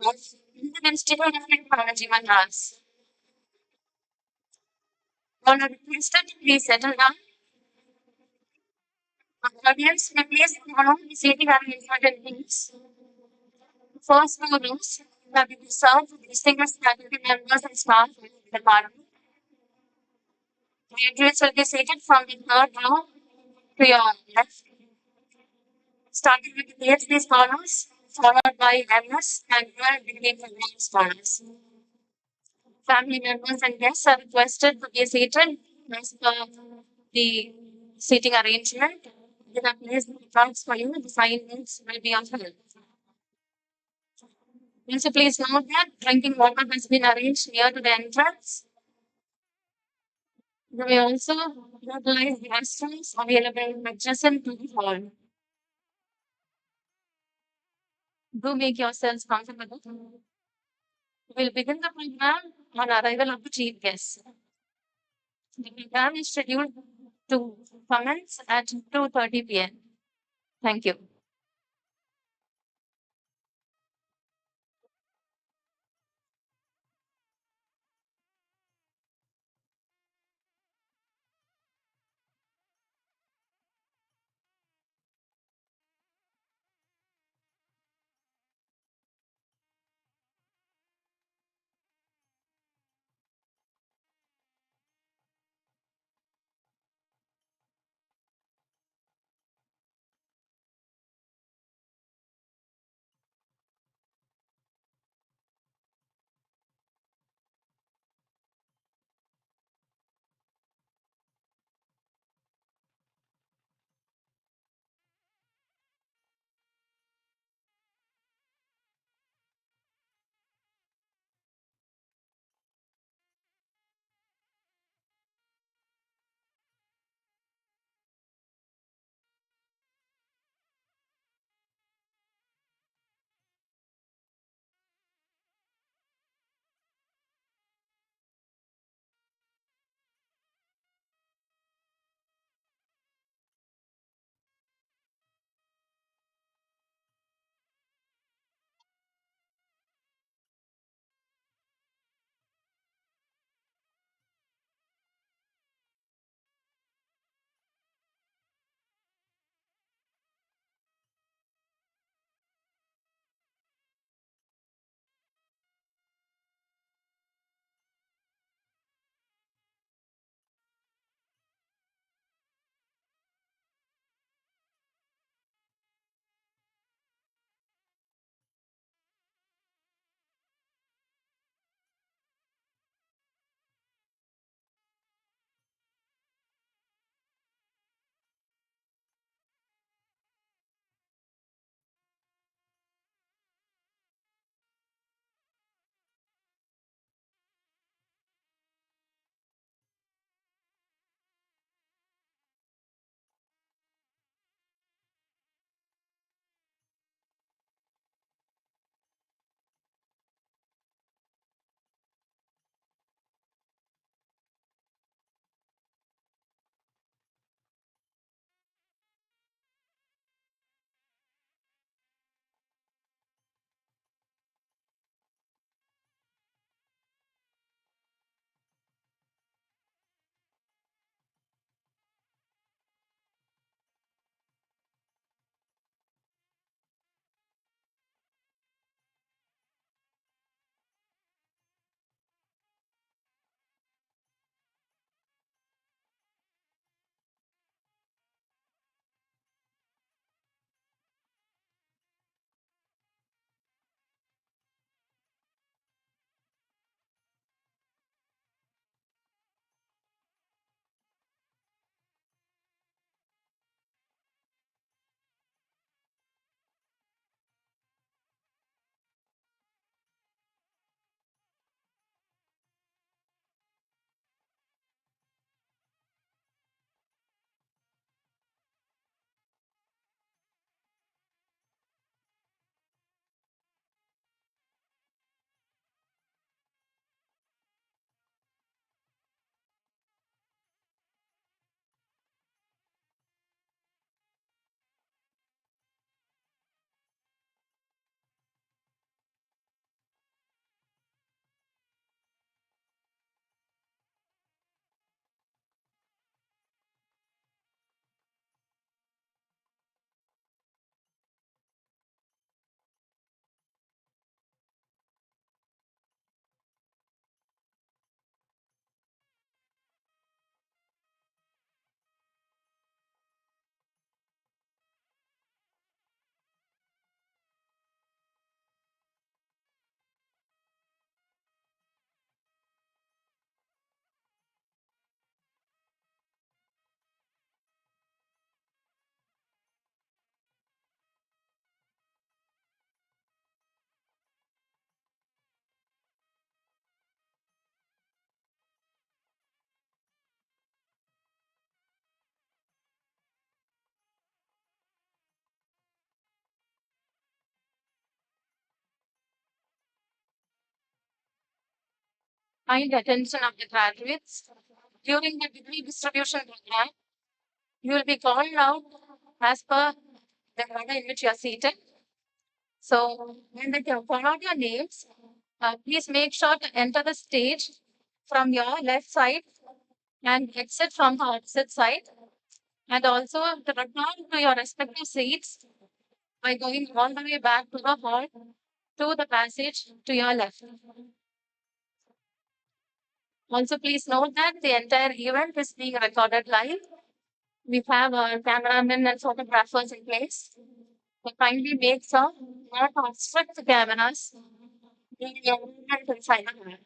of Indian Institute of Technology, Madras. On a requested to please settle down, audience may please follow the seating arrangement and rules. First two rows that will be served to distinguished faculty members and staff of the department. Graduates will be seated from the third row to your left, starting with the PhD scholars, followed by MS and dual degree program scholars. Family members and guests are requested to be seated as per the seating arrangement. There are placed cards for you. The signings will be of help. Also, please note that drinking water has been arranged near to the entrance. You may also utilize the restrooms available adjacent to the hall. Do make yourselves comfortable. We'll begin the program on arrival of the chief guest. The program is scheduled to commence at 2:30 p.m. Thank you. kind attention of the graduates. During the degree distribution program, you will be called out as per the order in which you are seated. So when they call out your names, please make sure to enter the stage from your left side and exit from the opposite side, and also to return to your respective seats by going all the way back to the hall to the passage to your left. Also, please note that the entire event is being recorded live. We have our cameramen and photographers in place. So kindly make sure not to obstruct the cameras during your movement inside the hall.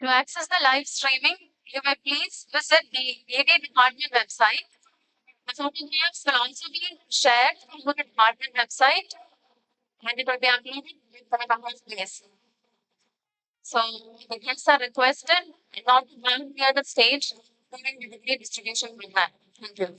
To access the live streaming, you may please visit the AD department website. The photographs will also be shared through the department website and it will be uploaded with the numbers place. So the guests are requested not to run near the stage during the degree distribution program. Thank you.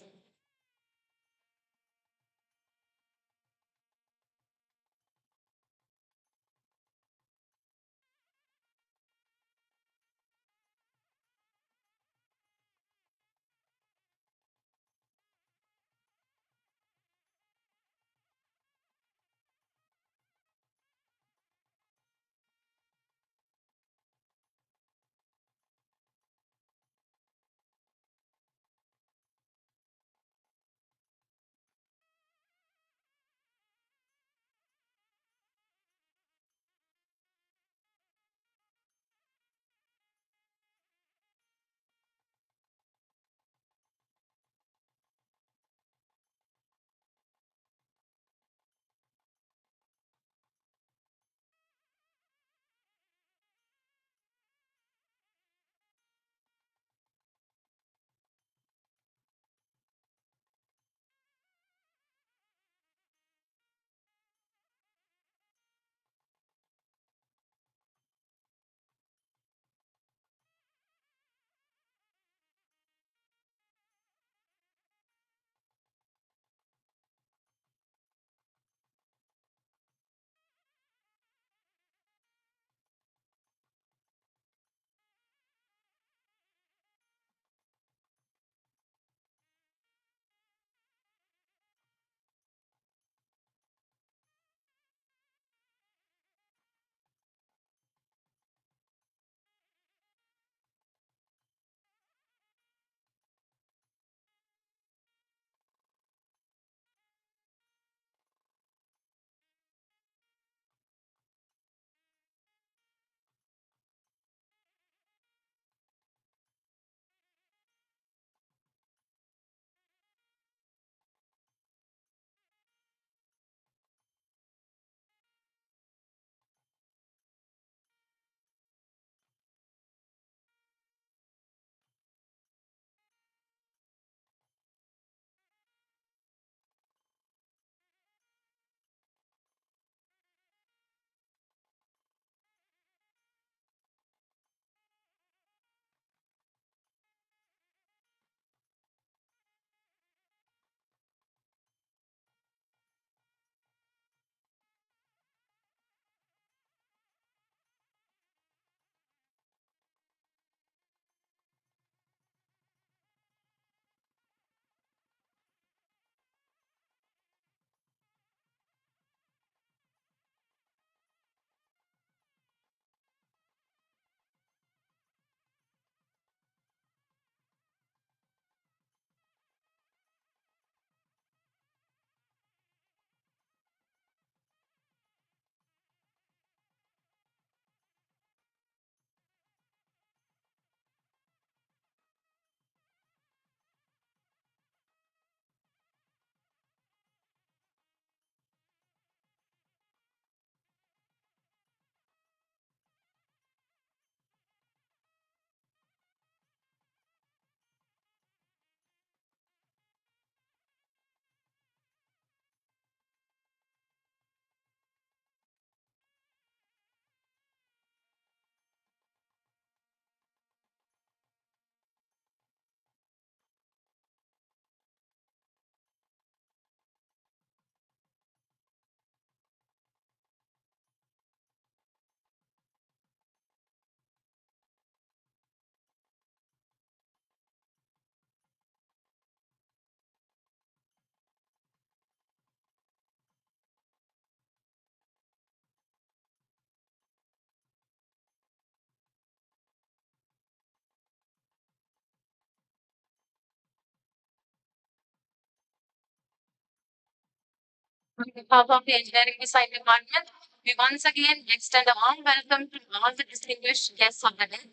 On behalf of the Engineering Design Department, we once again extend a warm welcome to all the distinguished guests of the day.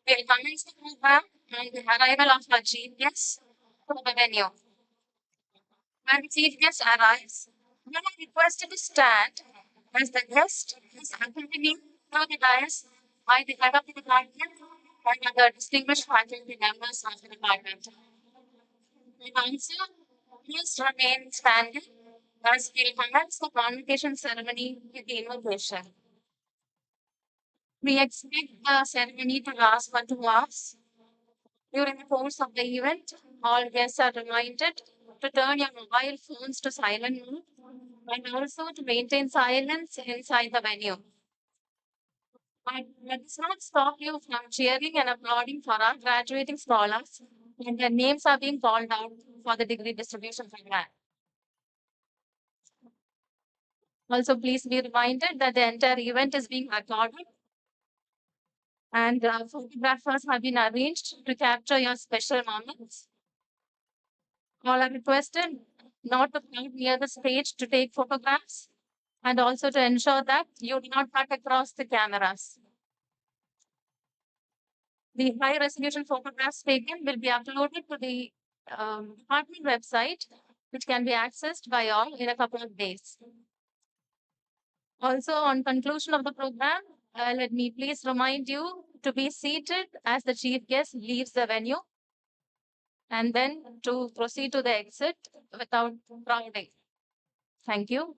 We will commence the program on the arrival of our chief guest to the venue. When the chief guest arrives, you are requested to stand as the guest is accompanied to the dais by the head of the department and other distinguished faculty members of the department. And also, please remain standing as we commence the convocation ceremony with the invocation. We expect the ceremony to last for 2 hours. During the course of the event, all guests are reminded to turn your mobile phones to silent mode and also to maintain silence inside the venue. But that does not stop you from cheering and applauding for our graduating scholars when their names are being called out for the degree distribution program. Also, please be reminded that the entire event is being recorded and photographers have been arranged to capture your special moments. All are requested not to come near the stage to take photographs and also to ensure that you do not cut across the cameras. The high resolution photographs taken will be uploaded to the department website, which can be accessed by all in a couple of days. Also, on conclusion of the program, let me please remind you to be seated as the chief guest leaves the venue and then to proceed to the exit without crowding. Thank you.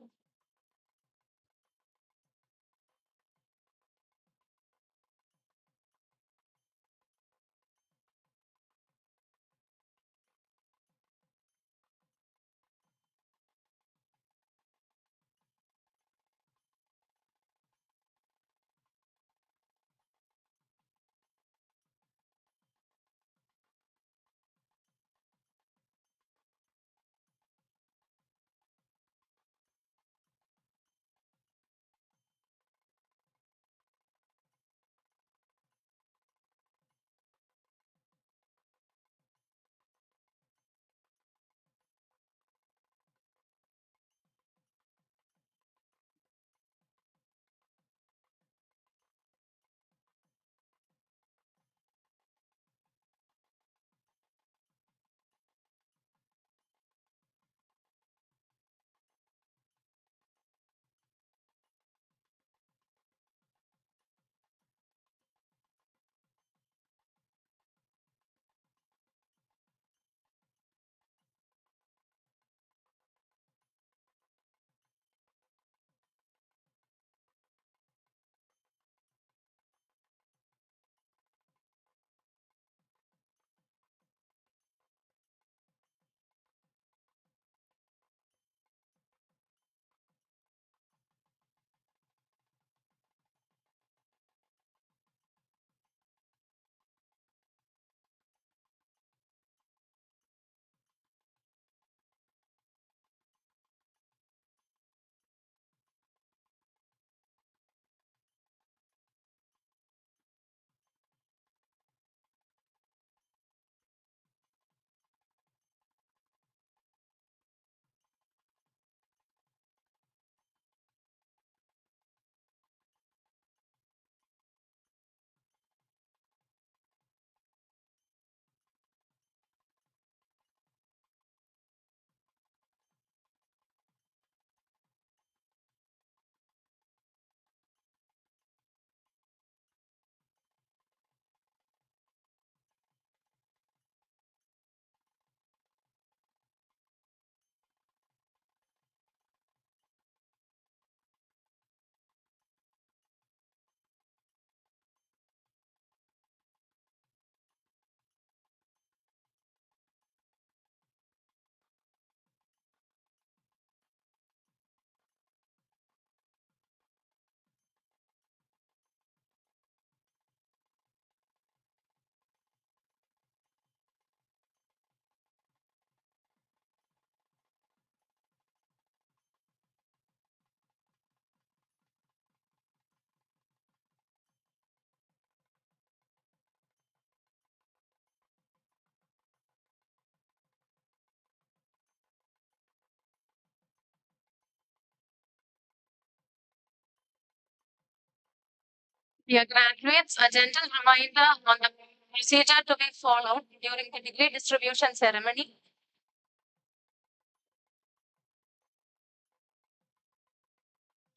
Dear graduates, a gentle reminder on the procedure to be followed during the degree distribution ceremony.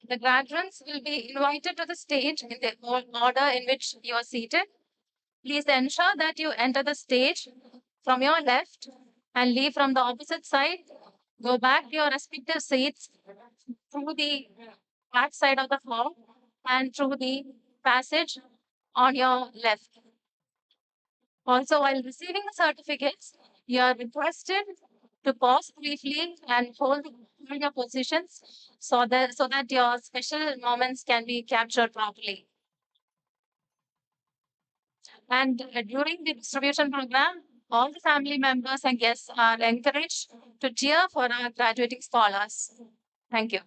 The graduates will be invited to the stage in the order in which you are seated. Please ensure that you enter the stage from your left and leave from the opposite side. Go back to your respective seats through the back side of the hall and through the passage on your left. Also, while receiving the certificates, you are requested to pause briefly and hold your positions so that your special moments can be captured properly. And during the distribution program, all the family members and guests are encouraged to cheer for our graduating scholars. Thank you.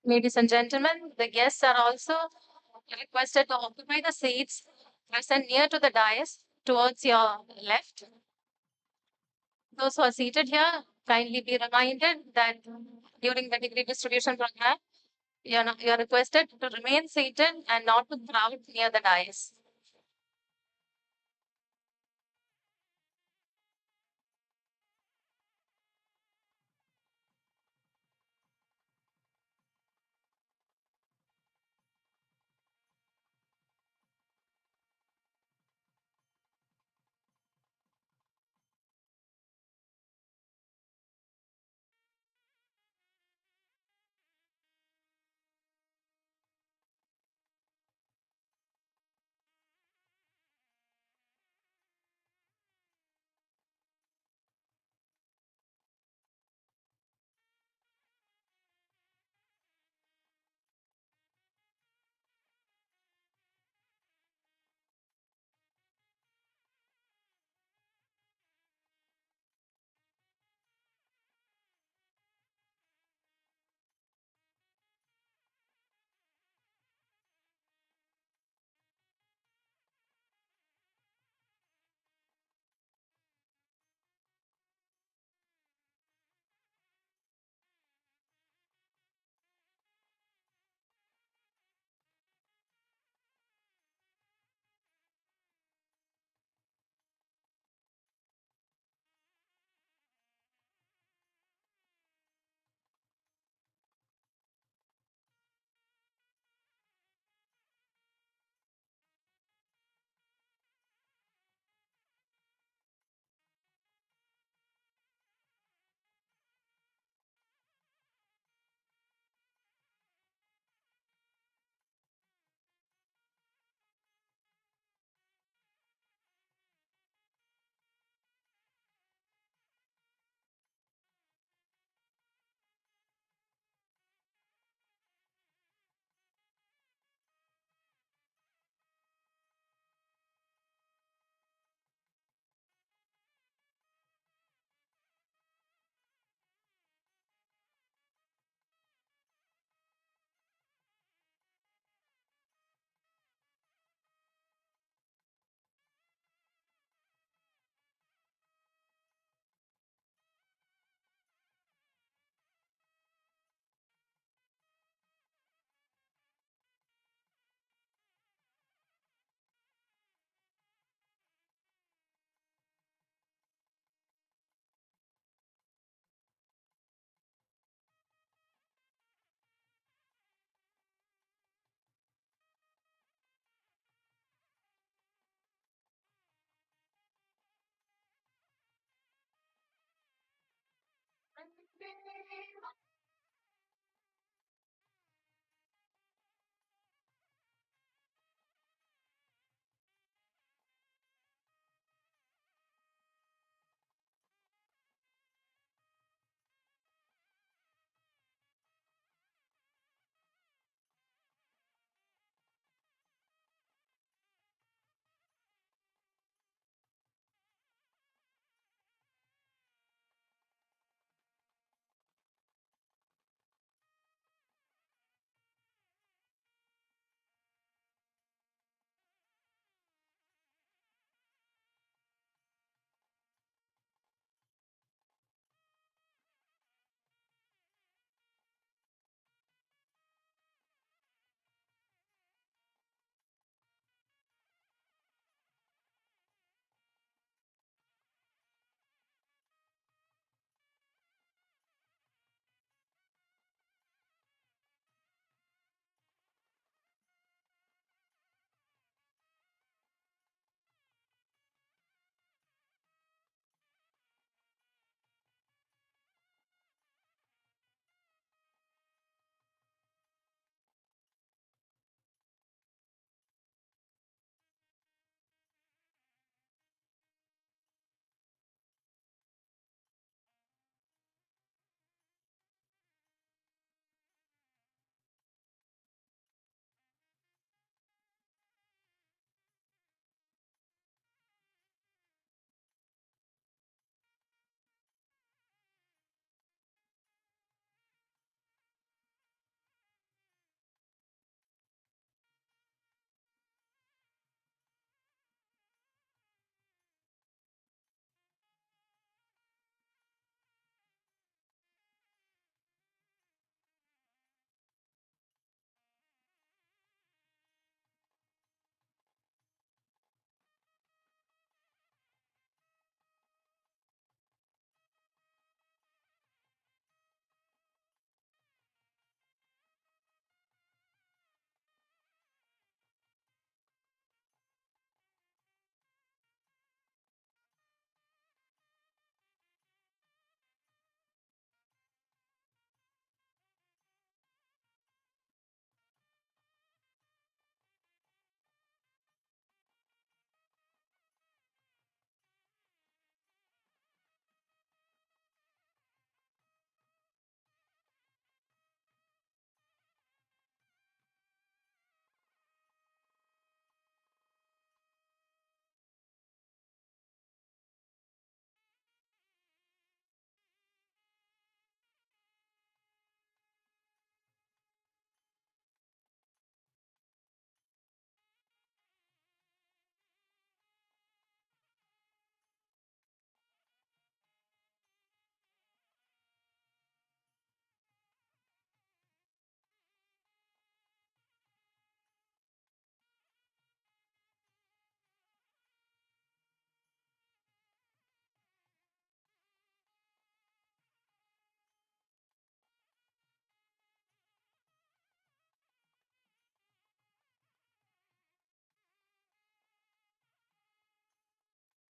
Ladies and gentlemen, the guests are also requested to occupy the seats present near to the dais towards your left. Those who are seated here, kindly be reminded that during the degree distribution program, you are requested to remain seated and not to crowd near the dais.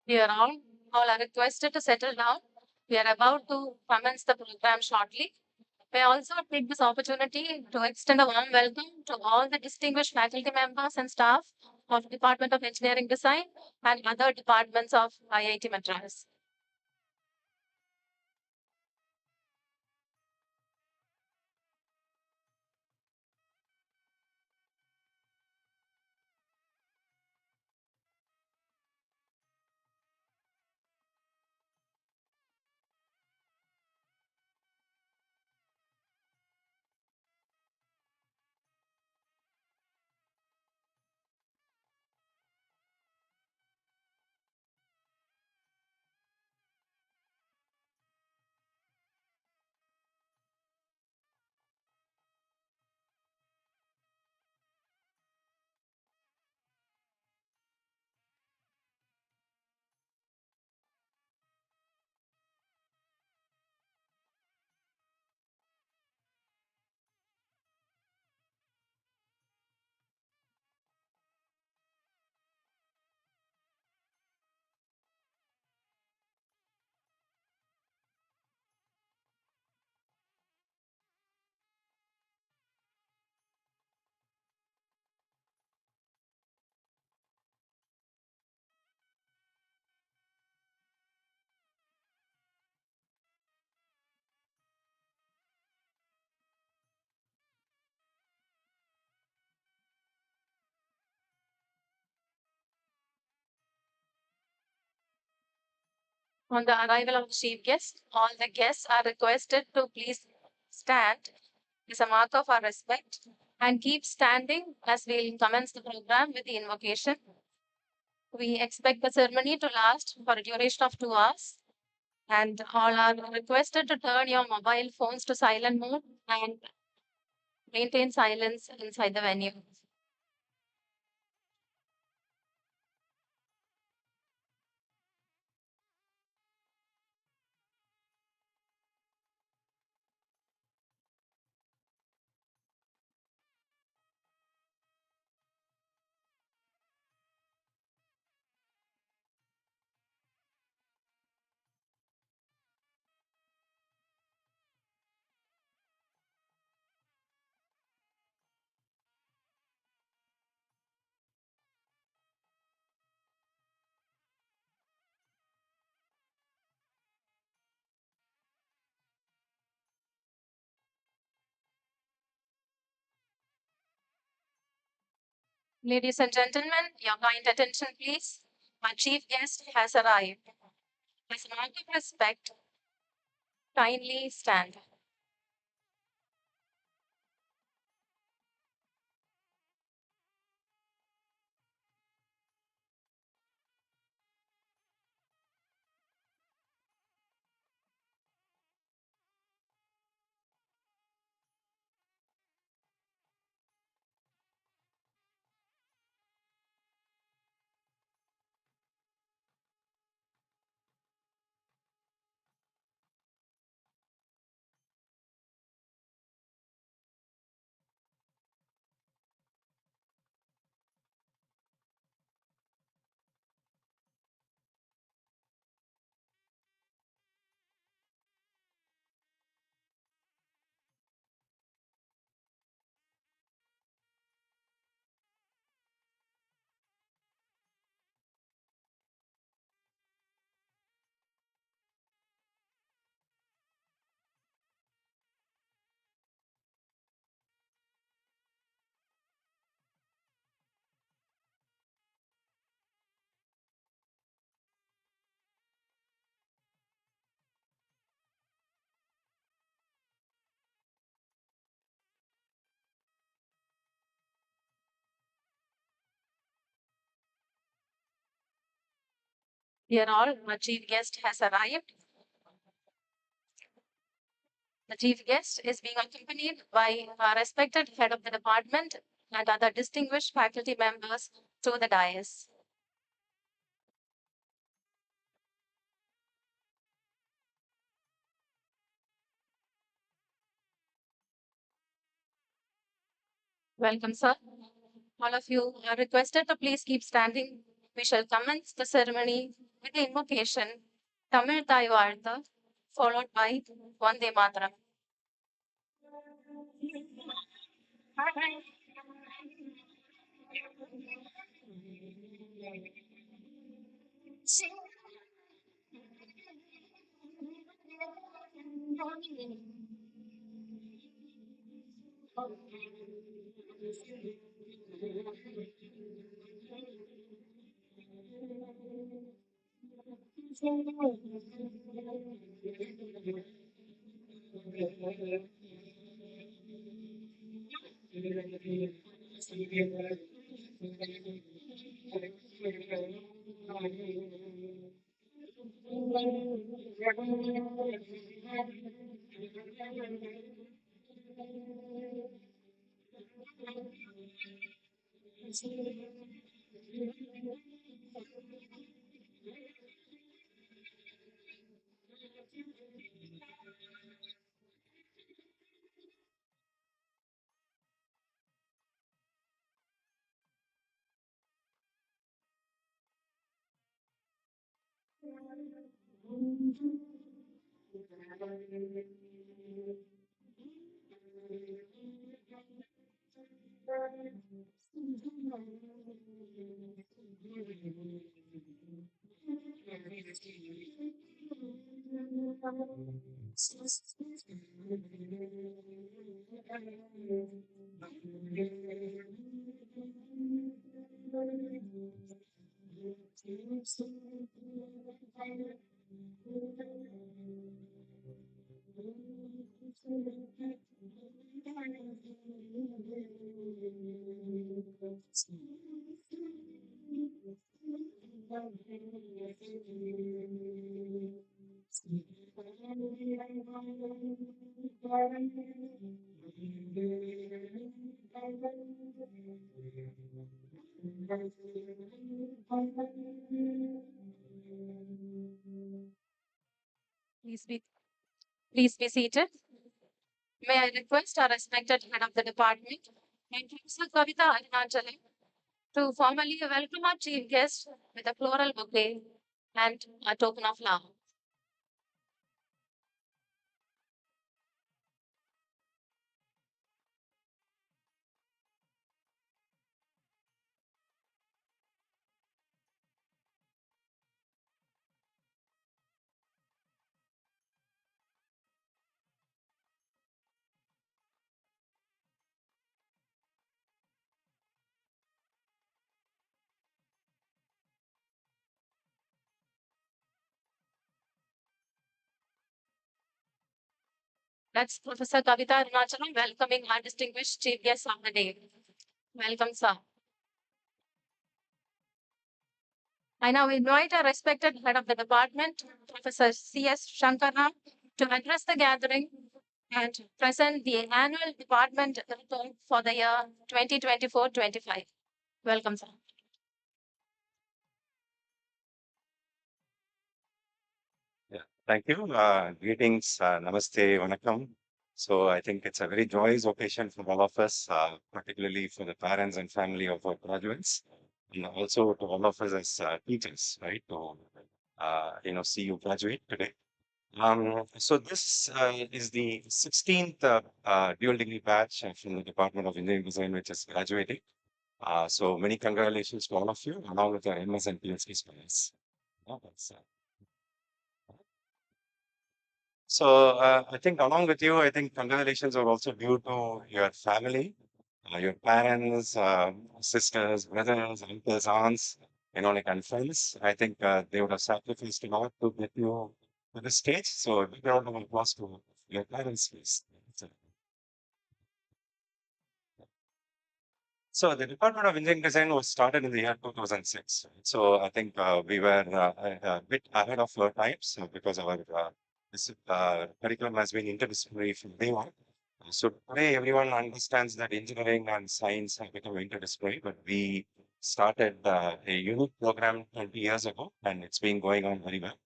Dear all are requested to settle down. We are about to commence the program shortly. May I also take this opportunity to extend a warm welcome to all the distinguished faculty members and staff of Department of Engineering Design and other departments of IIT Madras. On the arrival of the chief guest, all the guests are requested to please stand as a mark of our respect and keep standing as we'll commence the program with the invocation. We expect the ceremony to last for a duration of 2 hours, and all are requested to turn your mobile phones to silent mode and maintain silence inside the venue. Ladies and gentlemen, your kind attention, please. Our chief guest has arrived. As a mark of respect, kindly stand. Dear all, our chief guest has arrived. The chief guest is being accompanied by our respected head of the department and other distinguished faculty members to the dais. Welcome, sir. All of you are requested to please keep standing. We shall commence the ceremony with the invocation Tamil Thai Vartha, followed by Vande Mataram. Please be, please be seated. May I request our respected head of the department, and Professor Kavita Arunachala, to formally welcome our chief guest with a floral bouquet and a token of love. That's Professor Kavita Arunachala welcoming our distinguished chief guest of the day. Welcome, sir. I now invite our respected head of the department, Professor C.S. Shankara, to address the gathering and present the annual department report for the year 2024-25. Welcome, sir. Yeah, thank you. Greetings, namaste, vanakkam. So I think it's a very joyous occasion for all of us, particularly for the parents and family of our graduates, and also to all of us as teachers, right? To see you graduate today. So this is the 16th dual degree batch from the Department of Engineering Design, which is graduating. So many congratulations to all of you, along with your MS and PhD students. Yeah, I think along with you, I think congratulations are also due to your family, your parents, sisters, brothers, uncles, aunts, like and friends. I think they would have sacrificed a lot to get you to this stage. So a big round of applause to your parents, please. So so the Department of Engineering Design was started in the year 2006. So I think we were a bit ahead of our times because our curriculum has been interdisciplinary from day one. So today everyone understands that engineering and science have become interdisciplinary, but we started a unique program 20 years ago, and it's been going on very well.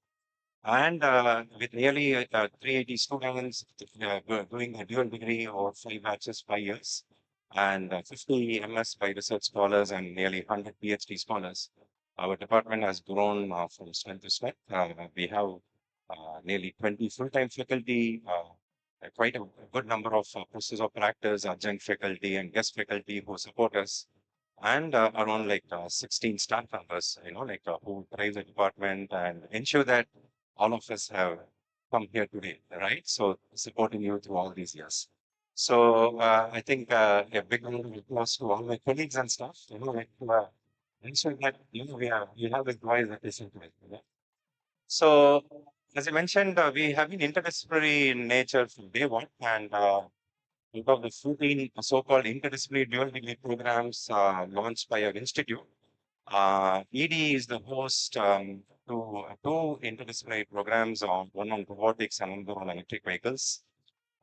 And with nearly 380 students doing a dual degree or 5 batches, 5 years, and 50 MS by research scholars and nearly 100 PhD scholars, our department has grown from strength to strength. We have nearly 20 full-time faculty, quite a good number of professors of practice, adjunct faculty, and guest faculty who support us, and around like 16 staff members, who drive the department and ensure that all of us have come here today, right? So supporting you through all these years. So I think a big round of applause to all my colleagues and staff, ensure that we have the joy that is into it. So as I mentioned, we have been interdisciplinary in nature from day one, and out of the 14 so-called interdisciplinary dual degree programs launched by our institute, ED is the host to two interdisciplinary programs, one on robotics and another on electric vehicles.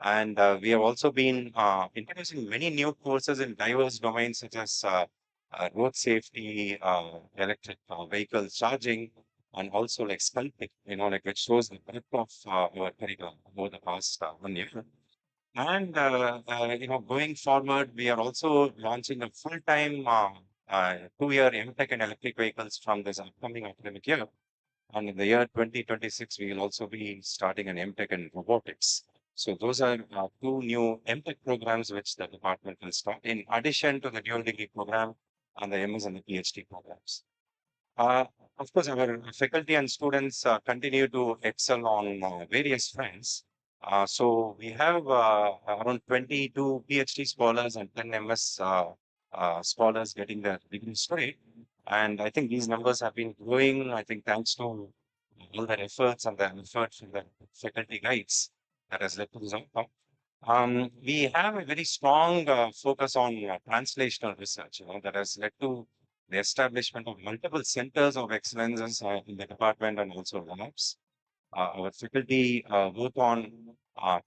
And we have also been introducing many new courses in diverse domains such as road safety, electric vehicle charging, and also like sculpting, which shows the breadth of our curriculum over the past 1 year. And going forward, we are also launching a full-time 2-year MTech in electric vehicles from this upcoming academic year. And in the year 2026, we will also be starting an MTech in robotics. So those are two new MTech programs which the department will start, in addition to the dual degree program and the MS and the PhD programs. Uh, of course, our faculty and students continue to excel on various fronts. So we have around 22 PhD scholars and 10 MS scholars getting their degrees today. And I think these numbers have been growing, I think, thanks to all the efforts and the efforts from the faculty guides that has led to this outcome. We have a very strong focus on translational research, that has led to the establishment of multiple centers of excellence in the department and also labs. Our faculty work on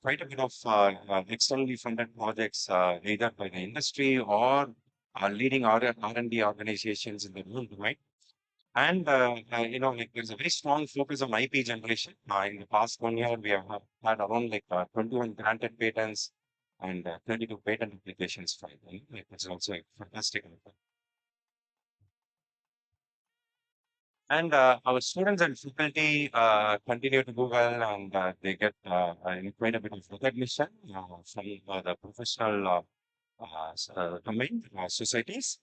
quite a bit of externally funded projects, either by the industry or leading R&D organizations in the rural domain. And, like there's a very strong focus on IP generation. In the past 1 year, we have had around like 21 granted patents and 32 patent applications filed. Like, it's also a fantastic outcome. And our students and faculty continue to do well, and they get quite a bit of recognition from the professional domain societies.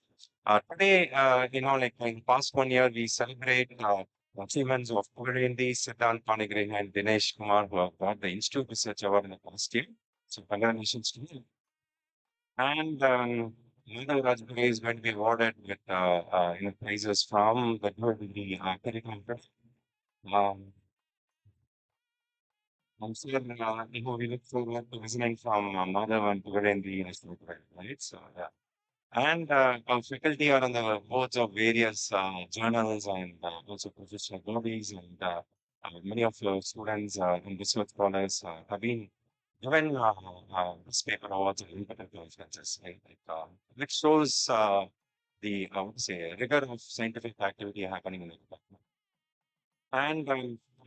Today, like in the past 1 year, we celebrate achievements of Purindi, Siddhant Panigrin, and Dinesh Kumar, who have got the Institute Research Award in the past year. So, congratulations to you. And Madhav Rajpuri is going to be awarded with prizes from the curriculum. Um, I'm sure we look forward to listening from Madhav and Pugarendi right? So, yeah. And our faculty are on the boards of various journals and also professional bodies. And many of the students and research scholars have been given newspaper awards and important conferences, right? Which shows the, I would say, rigor of scientific activity happening in the department. And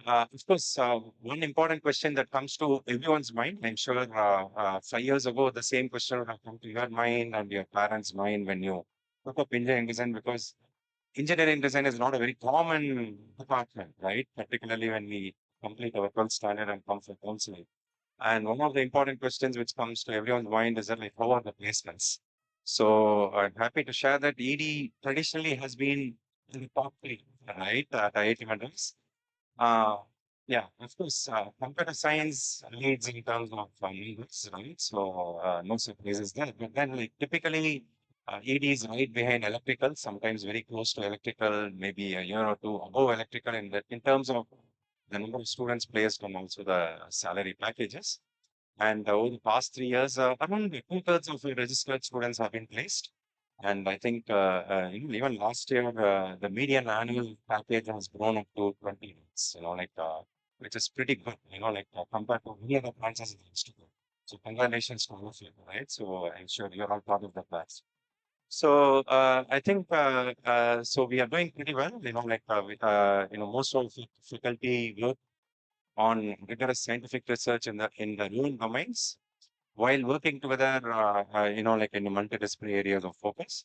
of course, one important question that comes to everyone's mind, I'm sure 5 years ago, the same question would have come to your mind and your parents' mind when you took up engineering design, because engineering design is not a very common department, right? Particularly when we complete our 12th standard and come for counseling. And one of the important questions which comes to everyone's mind is that, like, how are the placements? So I'm happy to share that ED traditionally has been in the top three, right, at IIT Madras. uh, yeah, of course, computer science leads in terms of numbers, right? So no surprises there. But then, like typically, ED is right behind electrical, sometimes very close to electrical, maybe a year or two above electrical in terms of the number of students placed and also the salary packages. And over the past 3 years, around two-thirds of the registered students have been placed. And I think even last year, the median annual package has grown up to 20 lakhs, which is pretty good, compared to many other branches in the institute. So congratulations to all of you, right? So I'm sure you're all part of the class. So I think so we are doing pretty well. Most of the faculty work on rigorous scientific research in the rural domains while working together, in multidisciplinary areas of focus.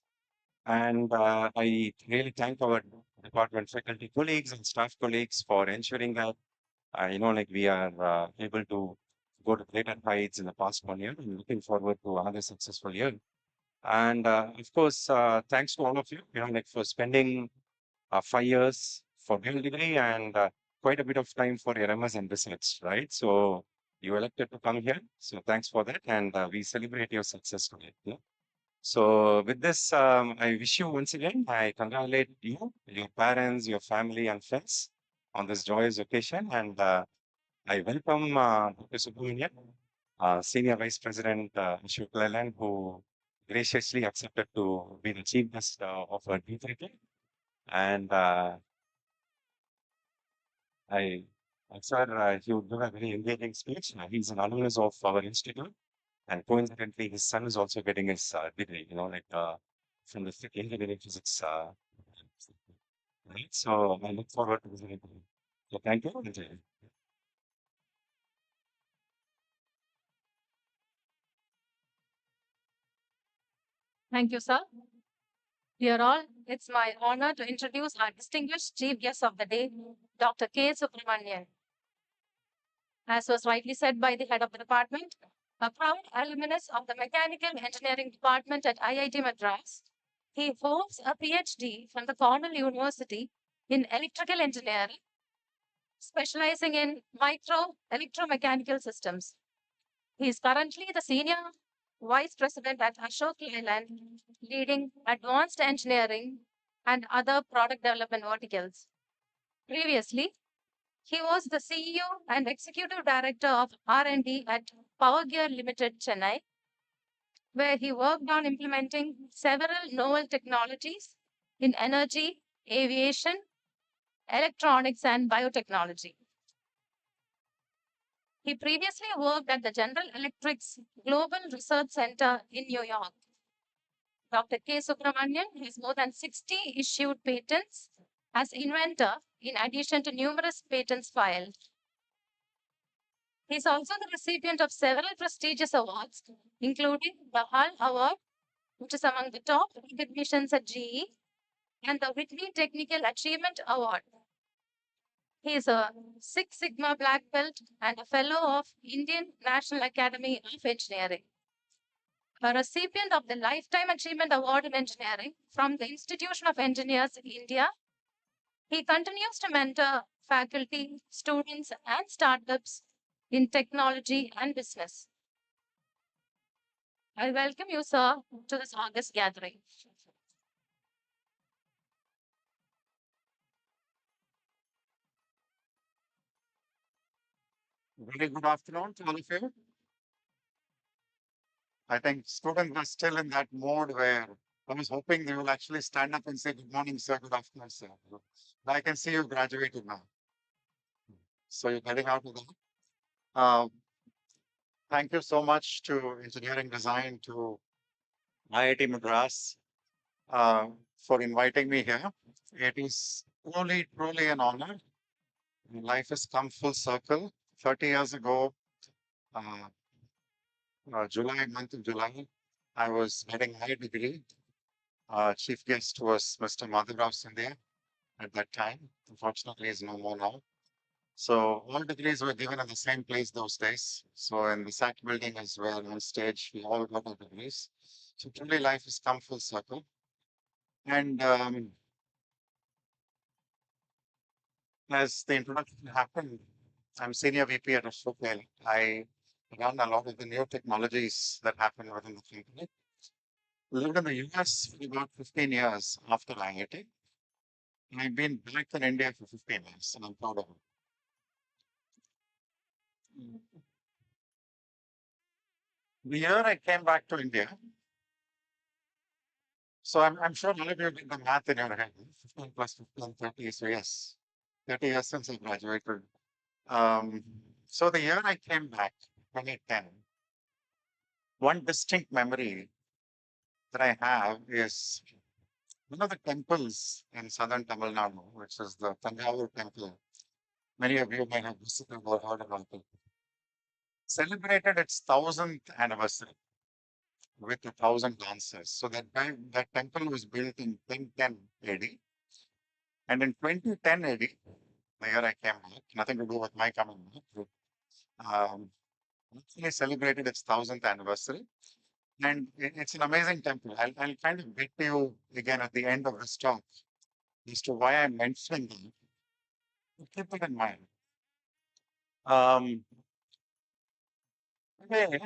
And I really thank our department faculty colleagues and staff colleagues for ensuring that, we are able to go to greater heights in the past 1 year and looking forward to another successful year. And of course, thanks to all of you, for spending 5 years for real degree and quite a bit of time for your MS and research, right? So you elected to come here. So thanks for that. And we celebrate your success today. So with this, I wish you once again, I congratulate you, your parents, your family and friends on this joyous occasion. And I welcome Dr. Subramanian, Senior Vice President Ashok Leland, who graciously accepted to be the chief guest of our D3K. And I, I'm sure he would give a very engaging speech. He's an alumnus of our institute, and coincidentally, his son is also getting his degree, from the engineering physics. Right? So I look forward to visiting him. So thank you. And, Thank you, sir. Dear all, it's my honor to introduce our distinguished chief guest of the day, Dr. K. Subramanian. As was rightly said by the head of the department, a proud alumnus of the Mechanical Engineering Department at IIT Madras, he holds a PhD from the Cornell University in Electrical Engineering, specializing in micro electromechanical systems. He is currently the Senior Vice President at Ashok Leyland, leading advanced engineering and other product development verticals. Previously, he was the CEO and Executive Director of R&D at Power Gear Limited, Chennai, where he worked on implementing several novel technologies in energy, aviation, electronics, and biotechnology. He previously worked at the General Electric's Global Research Center in New York. Dr. K. Subramanian has more than 60 issued patents as inventor, in addition to numerous patents filed. He is also the recipient of several prestigious awards, including the Hull Award, which is among the top recognitions at GE, and the Whitney Technical Achievement Award. He is a Six Sigma Black Belt and a Fellow of Indian National Academy of Engineering. A recipient of the Lifetime Achievement Award in Engineering from the Institution of Engineers in India, he continues to mentor faculty, students, and startups in technology and business. I welcome you, sir, to this August gathering. Very good afternoon to all of you. I think students are still in that mode where I was hoping they will actually stand up and say, "Good morning, sir. Good afternoon, sir." But I can see you graduated now. So you're getting out of that. Uh, Thank you so much to Engineering Design, to IIT Madras, for inviting me here. It is truly an honor. Life has come full circle. 30 years ago, uh, month of July, I was getting my degree. Chief guest was Mr. Madras India at that time. Unfortunately, he's no more now. So all degrees were given in the same place those days. So in the SAC building as well, on stage, we all got our degrees. So truly life has come full circle. And as the introduction happened, I'm Senior VP at Ashok. I run a lot of the new technologies that happen within the company. Lived in the US for about 15 years after IIT. And I've been back in India for 15 years, and I'm proud of it. The year I came back to India, so I'm sure all of you did the math in your head. 15 plus 15, 30. So yes, 30 years since I graduated. So the year I came back, 2010, one distinct memory that I have is one of the temples in southern Tamil Nadu, which is the Tanjavur temple. Many of you may have visited or heard about it. Celebrated its 1,000th anniversary with 1,000 dancers. So that temple was built in 1010 AD. And in 2010 AD, the year I came back, nothing to do with my coming back, but, actually celebrated its 1,000th anniversary. And it's an amazing temple. I'll kind of get to you again at the end of this talk as to why I'm mentioning that. But keep it in mind. Um, okay,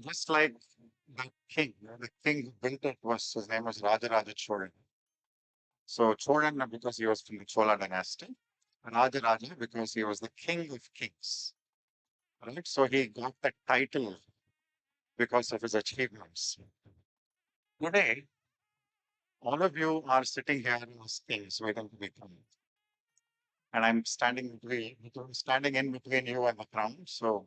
just like that king, the king who built it his name was Rajaraja Cholan. So Cholan because he was from the Chola dynasty, and Rajaraja because he was the king of kings. Right? So he got that title because of his achievements. Today, all of you are sitting here as kings waiting to be crowned. And I'm standing in between you and the crown. So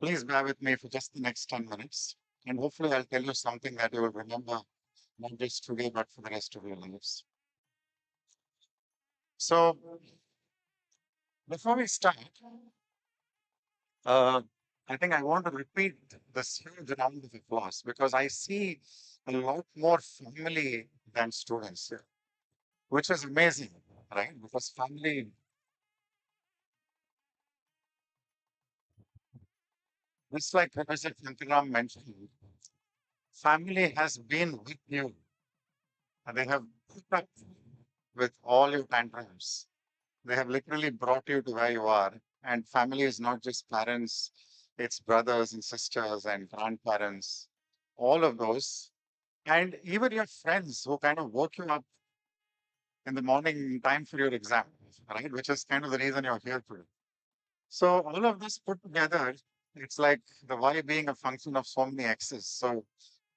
please bear with me for just the next 10 minutes. And hopefully I'll tell you something that you will remember not just today, but for the rest of your lives. So before we start, uh, I think I want to repeat this huge round of applause because I see a lot more family than students here, which is amazing, right? Because family, just like Professor Shankaram mentioned, family has been with you and they have put up with all your tantrums. They have literally brought you to where you are. And family is not just parents, it's brothers and sisters and grandparents, all of those. And even your friends who kind of woke you up in the morning in time for your exam, right? Which is kind of the reason you're here today. So all of this put together It's like the y being a function of so many x's. So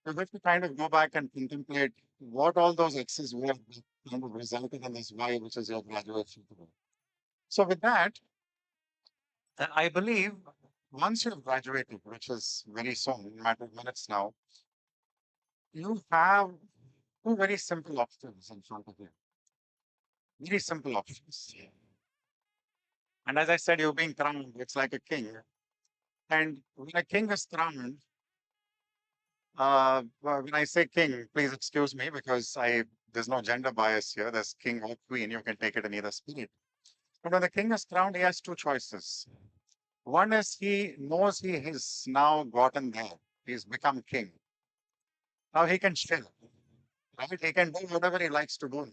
you have to kind of go back and contemplate what all those x's were that kind of resulted in this y, which is your graduation today. So with that, I believe once you've graduated, which is very soon, in a matter of minutes now, you have two very simple options in front of you. Very simple options. And as I said, you're being crowned. It's like a king. And when a king is crowned, well, when I say king, please excuse me because I there's no gender bias here. There's king or queen. You can take it in either spirit. But when the king is crowned, he has two choices. One is he knows he has now gotten there. He's become king. Now he can chill, right? He can do whatever he likes to do,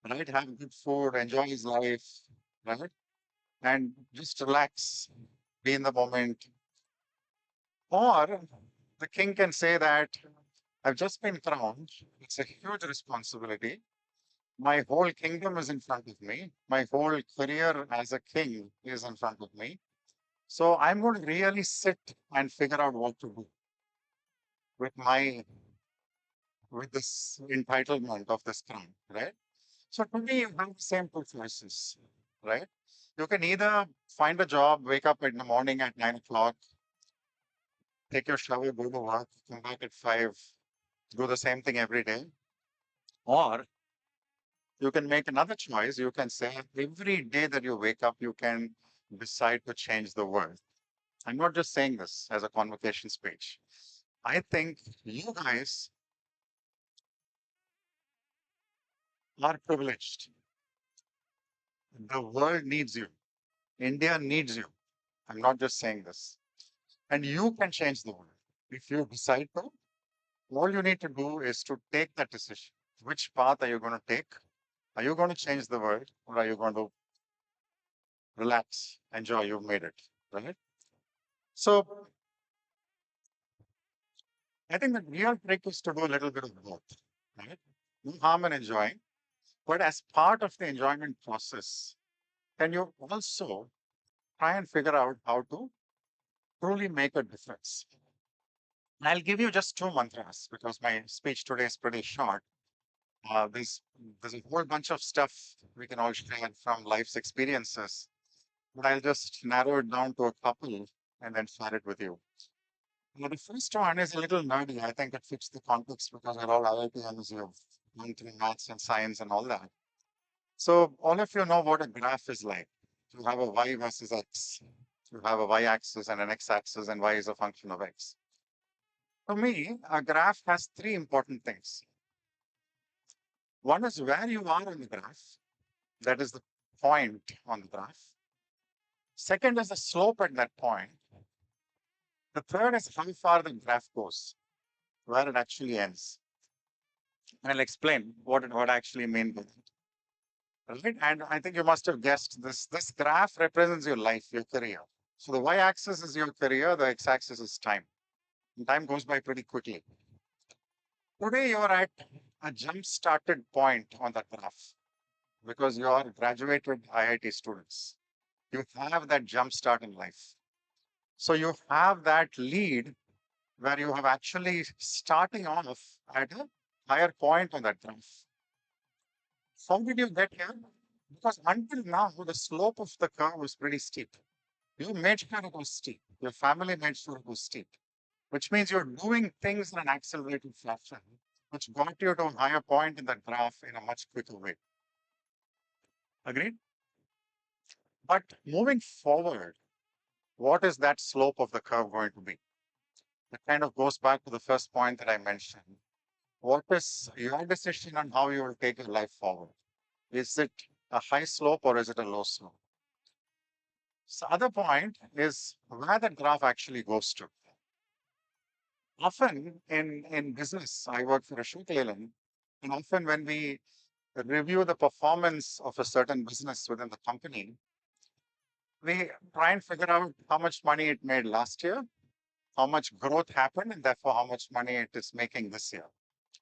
right? Have good food, enjoy his life, right? And just relax, be in the moment. Or the king can say that I've just been crowned. It's a huge responsibility. My whole kingdom is in front of me. My whole career as a king is in front of me. So I'm going to really sit and figure out what to do with my with this entitlement of this crown, right? So to me, you have the same two choices, right? You can either find a job, wake up in the morning at 9 o'clock, take your shower, go to work, come back at 5, do the same thing every day, or you can make another choice. You can say every day that you wake up, you can decide to change the world. I'm not just saying this as a convocation speech. I think you guys are privileged. The world needs you. India needs you. I'm not just saying this. And you can change the world. If you decide to, all you need to do is to take that decision. Which path are you going to take? Are you going to change the world or are you going to relax, enjoy, you've made it, right? So I think the real trick is to do a little bit of both, right? No harm in enjoying, but as part of the enjoyment process, can you also try and figure out how to truly make a difference? I'll give you just two mantras because my speech today is pretty short. There's a whole bunch of stuff we can all share from life's experiences, but I'll just narrow it down to a couple and then share it with you. Now, the first one is a little nerdy. I think it fits the context because we're all IITians. You've gone through maths and science and all that. So all of you know what a graph is like. You have a y versus x. You have a y-axis and an x-axis, and y is a function of x. To me, a graph has three important things. One is where you are on the graph. That is the point on the graph. Second is the slope at that point. The third is how far the graph goes, where it actually ends. And I'll explain what I actually mean by that. Right? And I think you must have guessed this. This graph represents your life, your career. So the y-axis is your career, the x-axis is time. And time goes by pretty quickly. Today you're at a jump-started point on that graph because you are graduated IIT students. You have that jump start in life. So you have that lead where you have actually starting off at a higher point on that graph. How did you get here? Because until now, the slope of the curve was pretty steep. You made sure it was steep. Your family made sure it was steep, which means you're doing things in an accelerated fashion, which got you to a higher point in the graph in a much quicker way. Agreed? But moving forward, what is that slope of the curve going to be? It kind of goes back to the first point that I mentioned. What is your decision on how you will take your life forward? Is it a high slope or is it a low slope? So other point is where the graph actually goes to. Often in business, I work for a shoe tailor, and often when we review the performance of a certain business within the company, we try and figure out how much money it made last year, how much growth happened, and therefore how much money it is making this year.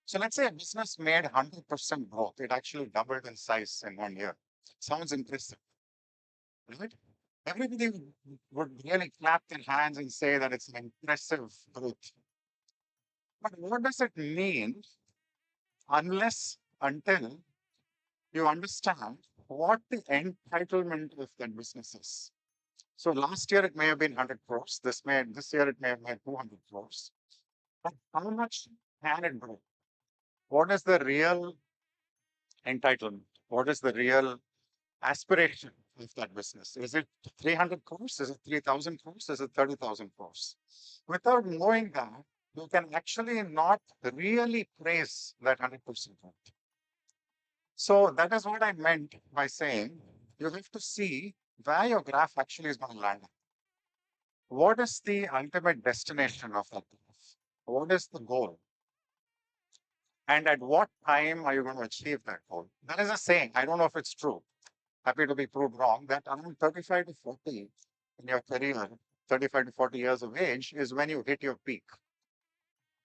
So let's say a business made 100% growth. It actually doubled in size in 1 year. Sounds impressive, right? everybody would really clap their hands and say that it's an impressive growth. But what does it mean unless until you understand what the entitlement of that business is? So last year it may have been 100 crores. This year it may have been 200 crores. But how much can it grow? What is the real entitlement? What is the real aspiration of that business? Is it 300 crores? Is it 3,000 crores? Is it 30,000 crores? Without knowing that, you can actually not really praise that 100% growth. So that is what I meant by saying you have to see where your graph actually is going to land. What is the ultimate destination of that graph? What is the goal? And at what time are you going to achieve that goal? That is a saying. I don't know if it's true. Happy to be proved wrong. That around 35 to 40 in your career, 35 to 40 years of age is when you hit your peak.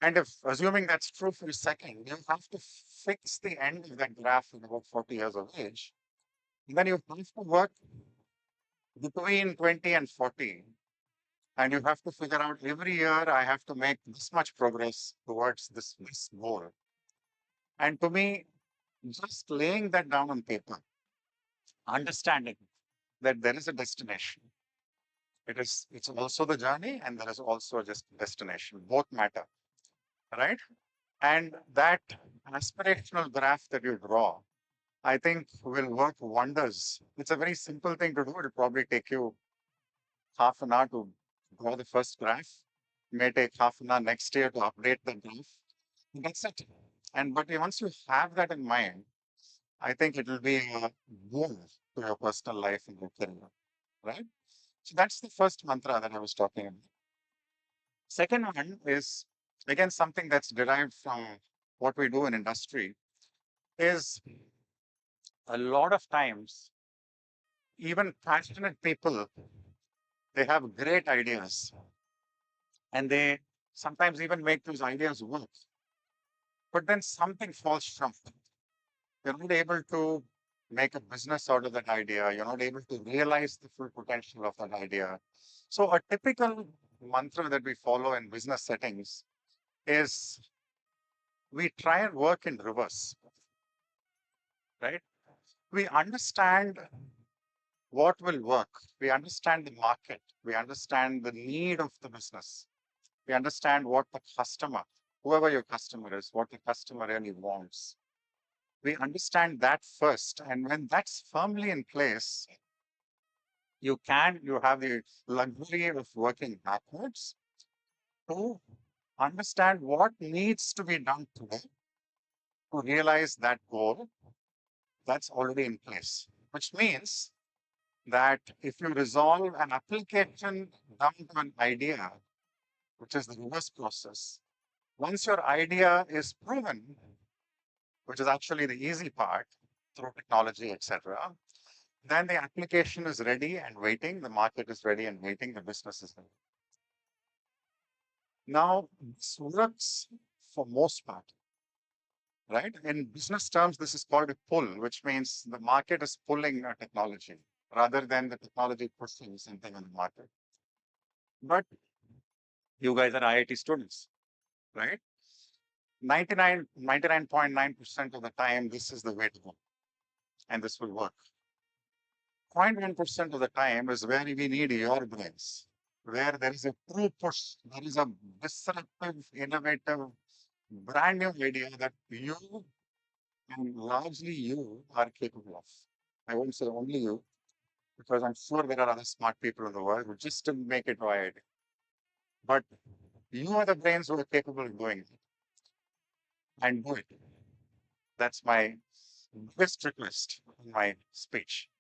And if assuming that's true for a second, you have to fix the end of that graph in about 40 years of age. And then you have to work between 20 and 40. And you have to figure out every year I have to make this much progress towards this goal. And to me, just laying that down on paper, understanding that there is a destination. It's also the journey and there is also just destination. Both matter, right? And that aspirational graph that you draw, I think will work wonders. It's a very simple thing to do. It'll probably take you half an hour to draw the first graph. It may take half an hour next year to update the graph. And that's it. But once you have that in mind, I think it will be a boon to your personal life and your career, right? So that's the first mantra that I was talking about. Second one is again something that's derived from what we do in industry is a lot of times even passionate people, they have great ideas and they sometimes even make those ideas work. But then something falls short. You're not able to make a business out of that idea. You're not able to realize the full potential of that idea. So a typical mantra that we follow in business settings is we try and work in reverse, right? We understand what will work. We understand the market. We understand the need of the business. We understand what the customer, whoever your customer is, what the customer really wants. We understand that first. And when that's firmly in place, you have the luxury of working backwards to understand what needs to be done today to realize that goal that's already in place, which means that if you resolve an application down to an idea, which is the reverse process, once your idea is proven, which is actually the easy part through technology, etc., then the application is ready and waiting, the market is ready and waiting, the business is ready. Now, this works for most part, right? In business terms, this is called a pull, which means the market is pulling a technology rather than the technology pushing something in the market. But you guys are IIT students, right? 99.9% of the time, this is the way to go. And this will work. 0.1% of the time is where we need your brains, where there is a true push, there is a disruptive, innovative, brand new idea that you and largely you are capable of. I won't say only you, because I'm sure there are other smart people in the world who just didn't make it to IIT. But you are the brains who are capable of doing it. And do it. That's my biggest request in my speech.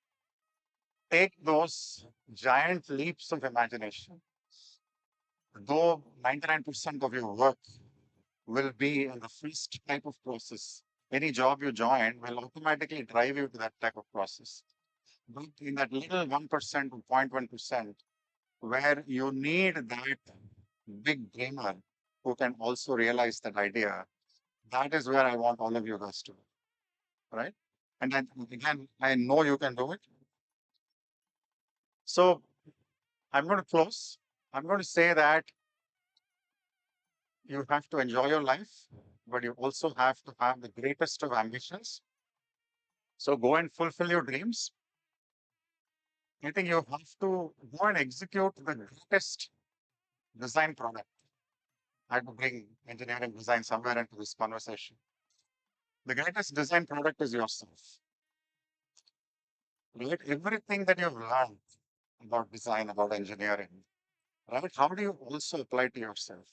Take those giant leaps of imagination. Though 99% of your work will be in the first type of process, any job you join will automatically drive you to that type of process. But in that little 1% or 0.1%, where you need that big dreamer who can also realize that idea, that is where I want all of you guys to, right? And then again, I know you can do it. So I'm going to close. I'm going to say that you have to enjoy your life, but you also have to have the greatest of ambitions. So go and fulfill your dreams. I think you have to go and execute the greatest design product. I have to bring engineering design somewhere into this conversation. The greatest design product is yourself. Right? Everything that you've learned about design, about engineering, right? How do you also apply to yourself?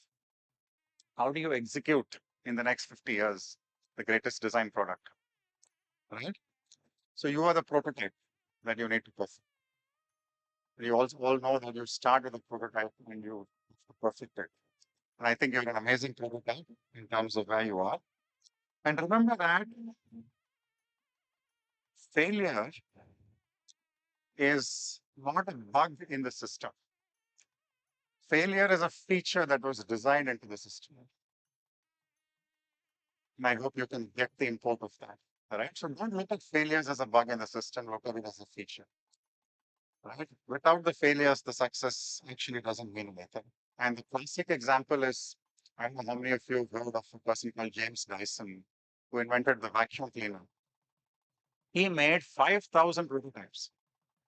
How do you execute in the next 50 years the greatest design product? Right? So you are the prototype that you need to perfect. You also all know that you start with a prototype and you have to perfect it. And I think you're an amazing prototype in terms of where you are. And remember that failure is not a bug in the system. Failure is a feature that was designed into the system. And I hope you can get the import of that. All right. So don't look at failures as a bug in the system, look at it as a feature. Right? Without the failures, the success actually doesn't mean anything. And the classic example is, I don't know how many of you have heard of a person called James Dyson, who invented the vacuum cleaner. He made 5,000 prototypes,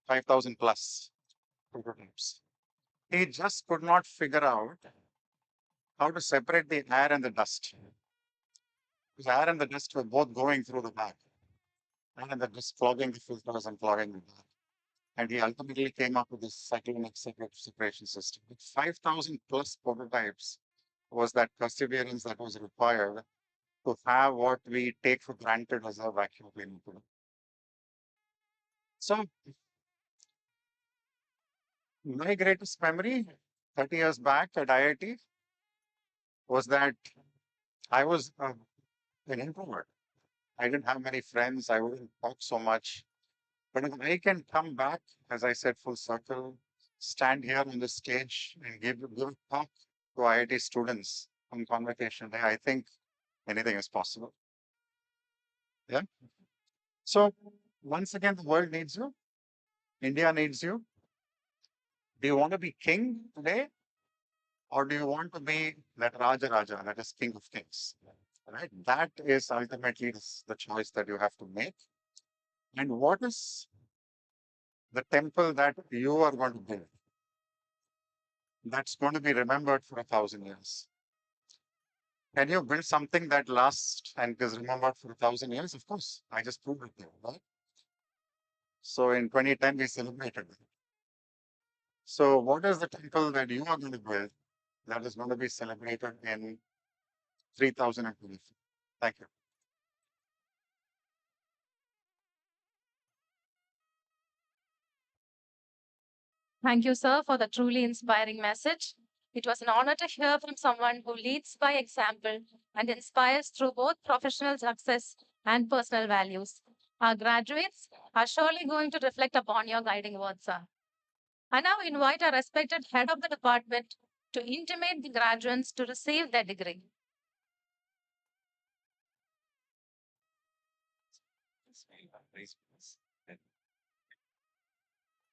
5,000 plus prototypes. He just could not figure out how to separate the air and the dust. Because air and the dust were both going through the bag. And they're just clogging the filters and clogging the bag. And he ultimately came up with this cyclonic separation system. With 5,000 plus prototypes was that perseverance that was required to have what we take for granted as a vacuum cleaner today. So my greatest memory 30 years back at IIT was that I was an introvert. I didn't have many friends. I wouldn't talk so much. But if I can come back, as I said, full circle, stand here on the stage and give a talk to IIT students on Convocation Day, I think anything is possible. Yeah. So once again, the world needs you. India needs you. Do you want to be king today? Or do you want to be that Raja Raja, that is king of kings? Right? That is ultimately the choice that you have to make. And what is the temple that you are going to build that's going to be remembered for 1,000 years? Can you build something that lasts and is remembered for 1,000 years? Of course. I just proved it there, right? So in 2010, we celebrated it. So what is the temple that you are going to build that is going to be celebrated in 3024? Thank you. Thank you, sir, for the truly inspiring message. It was an honor to hear from someone who leads by example and inspires through both professional success and personal values. Our graduates are surely going to reflect upon your guiding words, sir. I now invite our respected head of the department to intimate the graduates to receive their degree.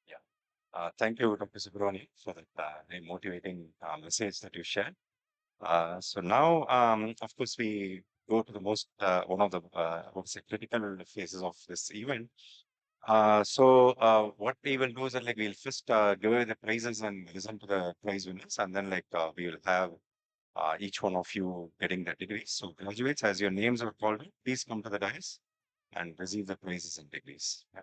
Yeah. Thank you, Dr. Subramani, for that very motivating message that you shared. So now, of course, we go to the most one of the I would say critical phases of this event. So what we will do is that like we'll first give away the prizes and listen to the prize winners, and then like we will have each one of you getting the degrees. So graduates, as your names are called, please come to the dais and receive the prizes and degrees. Yeah.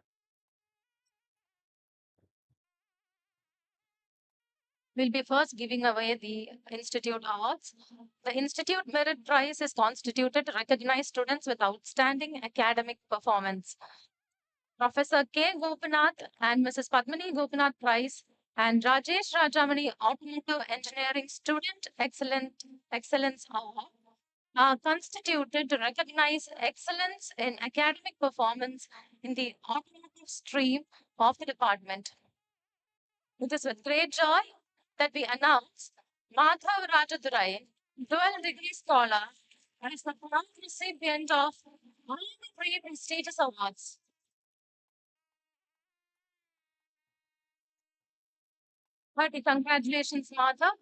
We'll be first giving away the Institute Awards. The Institute Merit Prize is constituted to recognize students with outstanding academic performance. Professor K. Gopinath and Mrs. Padmini Gopinath Prize and Rajesh Rajamani Automotive Engineering Student Excellence Award are constituted to recognize excellence in academic performance in the automotive stream of the department. It is with great joy that we announce Madhav Rajadurai, dual degree scholar, as the proud recipient of all the three prestigious awards. Hearty congratulations, Madhav.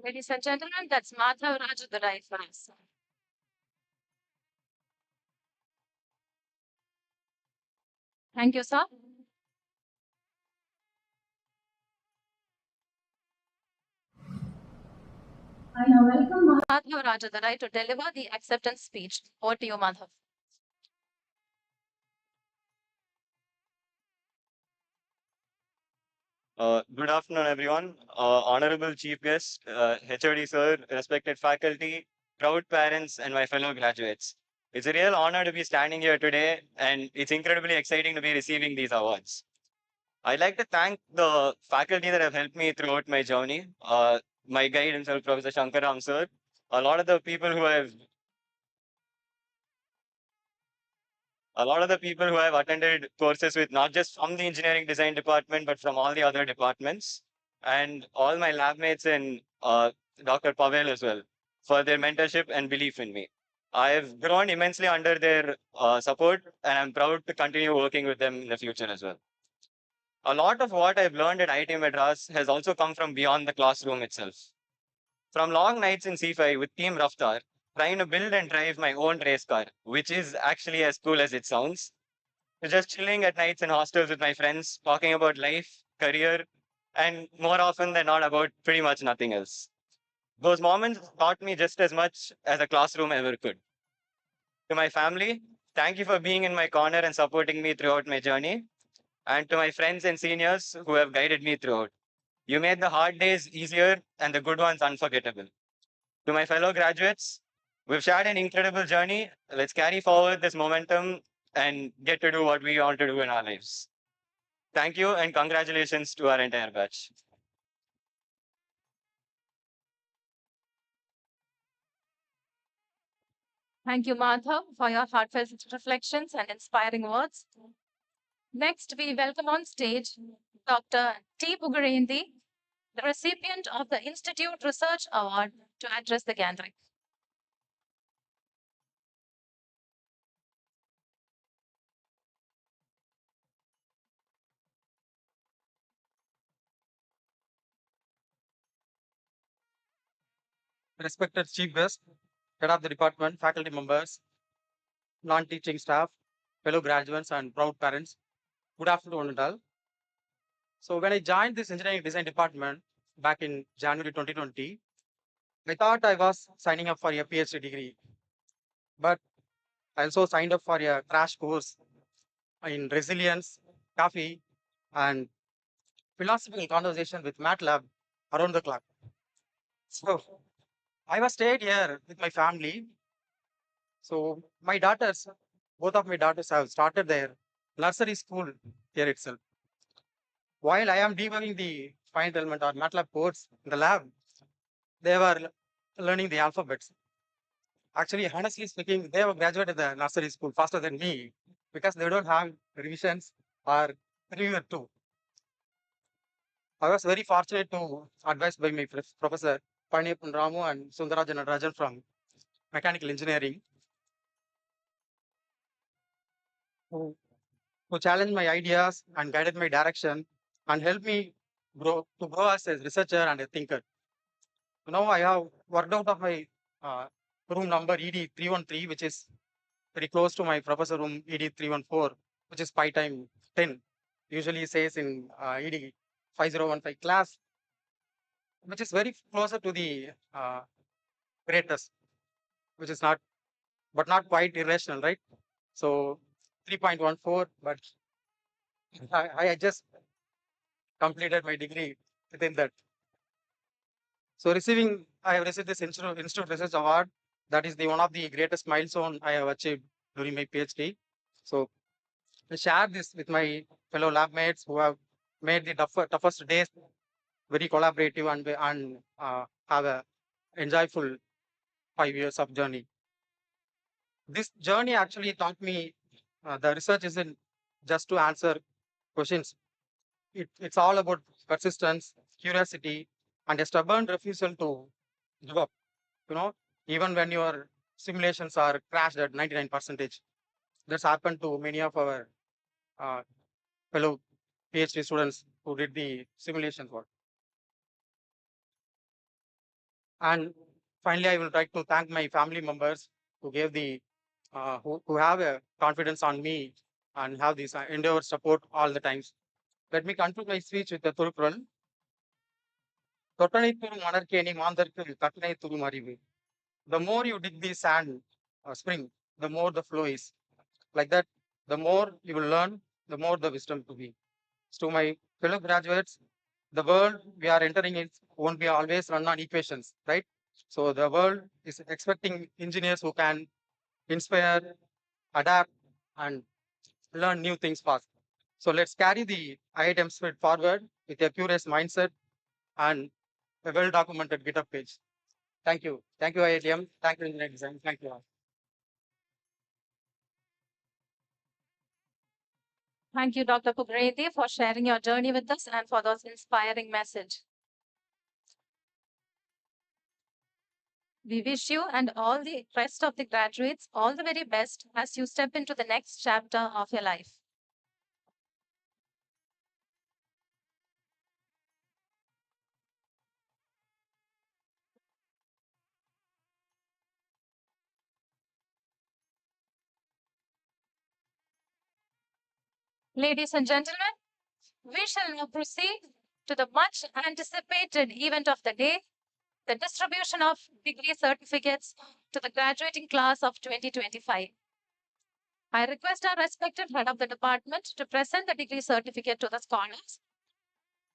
Ladies and gentlemen, that's Madhav Rajadurai for us. Thank you, sir. I now welcome Madhav Rajadurai to deliver the acceptance speech. Over to you, Madhav. Good afternoon, everyone. Honorable Chief Guest, HOD Sir, respected faculty, proud parents, and my fellow graduates. It's a real honor to be standing here today, and it's incredibly exciting to be receiving these awards. I'd like to thank the faculty that have helped me throughout my journey. My guide himself, Professor Shankaram Sir, a lot of the people who have a lot of the people who have attended courses with not just from the engineering design department, but from all the other departments, and all my lab mates and Dr. Pavel as well for their mentorship and belief in me. I have grown immensely under their support, and I'm proud to continue working with them in the future as well. A lot of what I've learned at IIT Madras has also come from beyond the classroom itself. From long nights in C5 with Team Raftar, trying to build and drive my own race car, which is actually as cool as it sounds, to just chilling at nights in hostels with my friends, talking about life, career, and more often than not about pretty much nothing else. Those moments taught me just as much as a classroom ever could. To my family, thank you for being in my corner and supporting me throughout my journey. And to my friends and seniors who have guided me throughout. You made the hard days easier and the good ones unforgettable. To my fellow graduates, we've shared an incredible journey. Let's carry forward this momentum and get to do what we want to do in our lives. Thank you and congratulations to our entire batch. Thank you, Madhav, for your heartfelt reflections and inspiring words. Next, we welcome on stage Dr. T. Pugarendi, the recipient of the Institute Research Award, to address the gathering. Respected Chief Guest, Head of the Department, faculty members, non-teaching staff, fellow graduates, and proud parents, good afternoon and all. So when I joined this engineering design department back in January 2020, I thought I was signing up for a PhD degree, but I also signed up for a crash course in resilience, coffee, and philosophical conversation with MATLAB around the clock. So I was stayed here with my family. So my daughters, both of my daughters have started their nursery school here itself. While I am debugging the finite element or MATLAB codes in the lab, they were learning the alphabets. Actually, honestly speaking, they have graduated the nursery school faster than me because they don't have revisions or reviewer too. I was very fortunate to advised by my professor Paniyappan Ramu and Sundarajan Rajan from mechanical engineering who, who challenged my ideas and guided my direction and helped me grow as a researcher and a thinker. Now I have worked out of my uh, room number ED 313, which is very close to my professor room ED 314, which is pi time 10. Usually says in ED 5015 class, which is very closer to the greatest, which is not, but not quite irrational, right? So 3.14, but I just completed my degree within that. So I have received this Institute Research Award. That is the one of the greatest milestone I have achieved during my PhD. So I share this with my fellow lab mates who have made the toughest days very collaborative and have a enjoyable 5 years of journey. This journey actually taught me the research isn't just to answer questions. It's all about persistence, curiosity, and a stubborn refusal to give up. You know, even when your simulations are crashed at 99%. That's happened to many of our uh, fellow PhD students who did the simulations work. And finally, I will like to thank my family members who gave who have a confidence on me and have this endeavor support all the times. Let me conclude my speech with the Thurkural. "தொட்டனை தூரும் மணற்கேணி மாந்தர்க்கு தட்டனை தூரும் அறிவு." The more you dig the sand spring, the more the flow is. Like that, the more you will learn, the more the wisdom to be. To my fellow graduates, the world we are entering in won't be always run on equations, right? So the world is expecting engineers who can inspire, adapt, and learn new things fast. So let's carry the IITM spirit forward with a curious mindset and a well-documented GitHub page. Thank you. Thank you, IITM. Thank you, Engineering Design. Thank you all. Thank you, Dr. Kubredi, for sharing your journey with us and for those inspiring message. We wish you and all the rest of the graduates all the very best as you step into the next chapter of your life. Ladies and gentlemen, we shall now proceed to the much anticipated event of the day, the distribution of degree certificates to the graduating class of 2025. I request our respected head of the department to present the degree certificate to the scholars.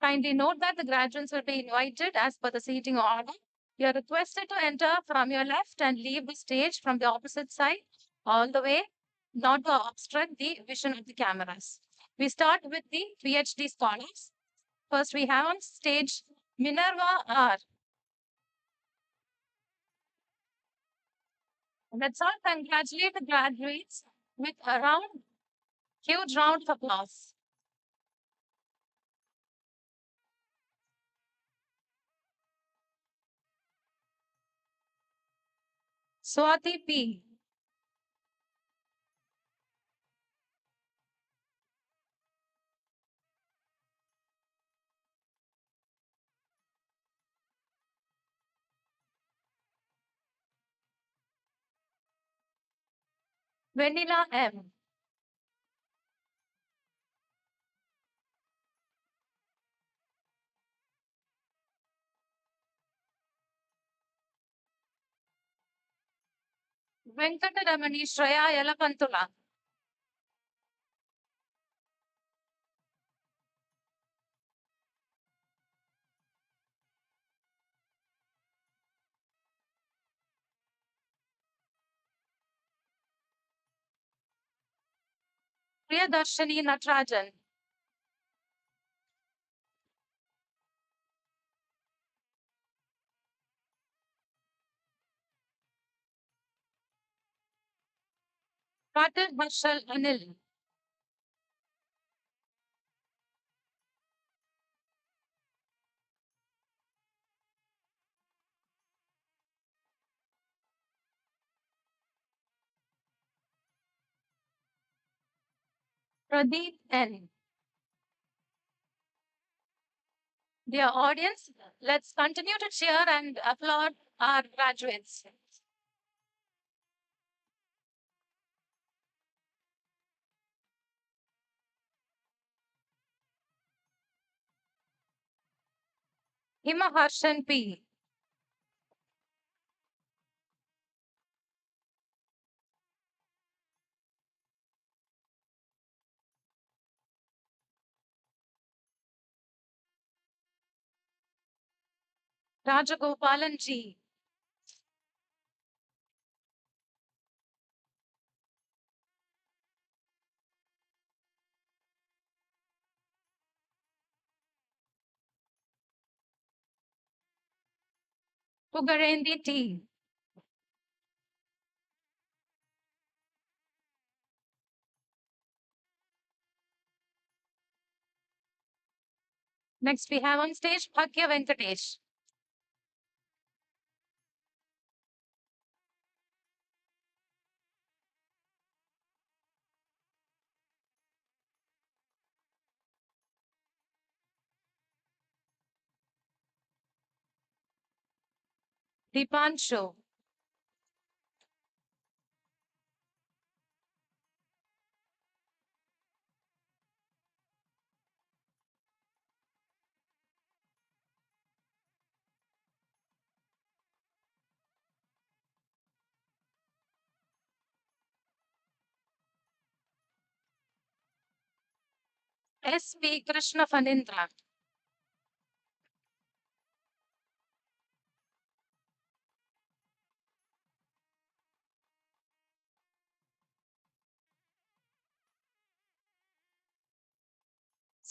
Kindly note that the graduates will be invited as per the seating order. You are requested to enter from your left and leave the stage from the opposite side all the way, not to obstruct the vision of the cameras. We start with the PhD scholars. First, we have on stage Minerva R. Let's all congratulate the graduates with a huge round of applause. Swati P. Vanilla M. Venkataramani Shreya Yelapantula. Priyadarshini Natarajan. Patil Harshal Anil. Pradeep N. Dear audience, let's continue to cheer and applaud our graduates. Hima Harshan P. Rajagopalan G. Pugarendi T. Next we have on stage Bhagya Venkatesh. Dipanshu. S.P. Krishna Fanindra.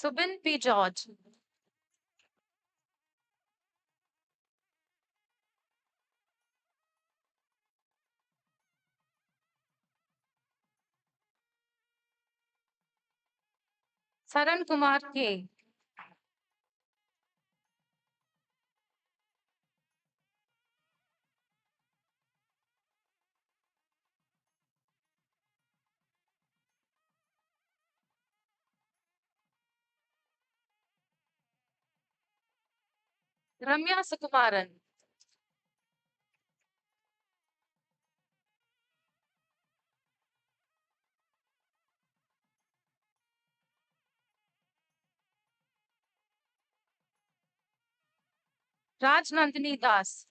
Subin P. George. Saran Kumar K. Ramya Sukumaran. Raj Nandini Das.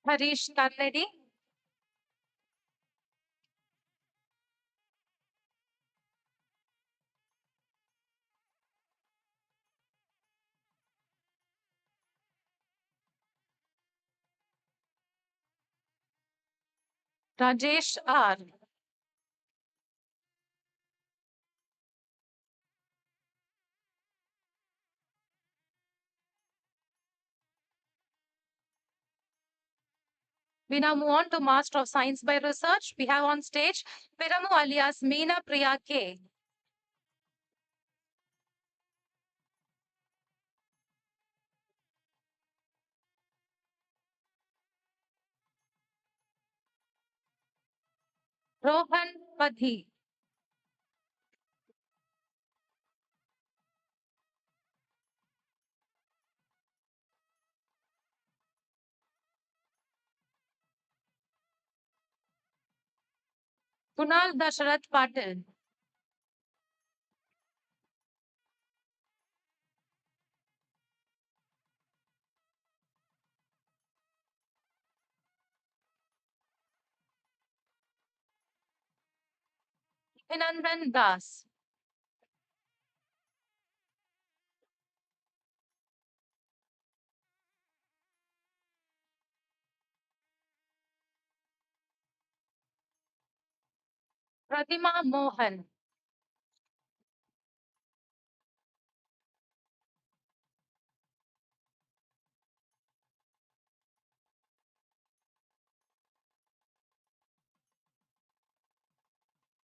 Harish Tarnedi. Rajesh R. We now move on to Master of Science by Research. We have on stage Piramu alias Meena Priya K. Rohan Padhi. Kunal Dasharath Patil. Vinandan Das. Pratima Mohan.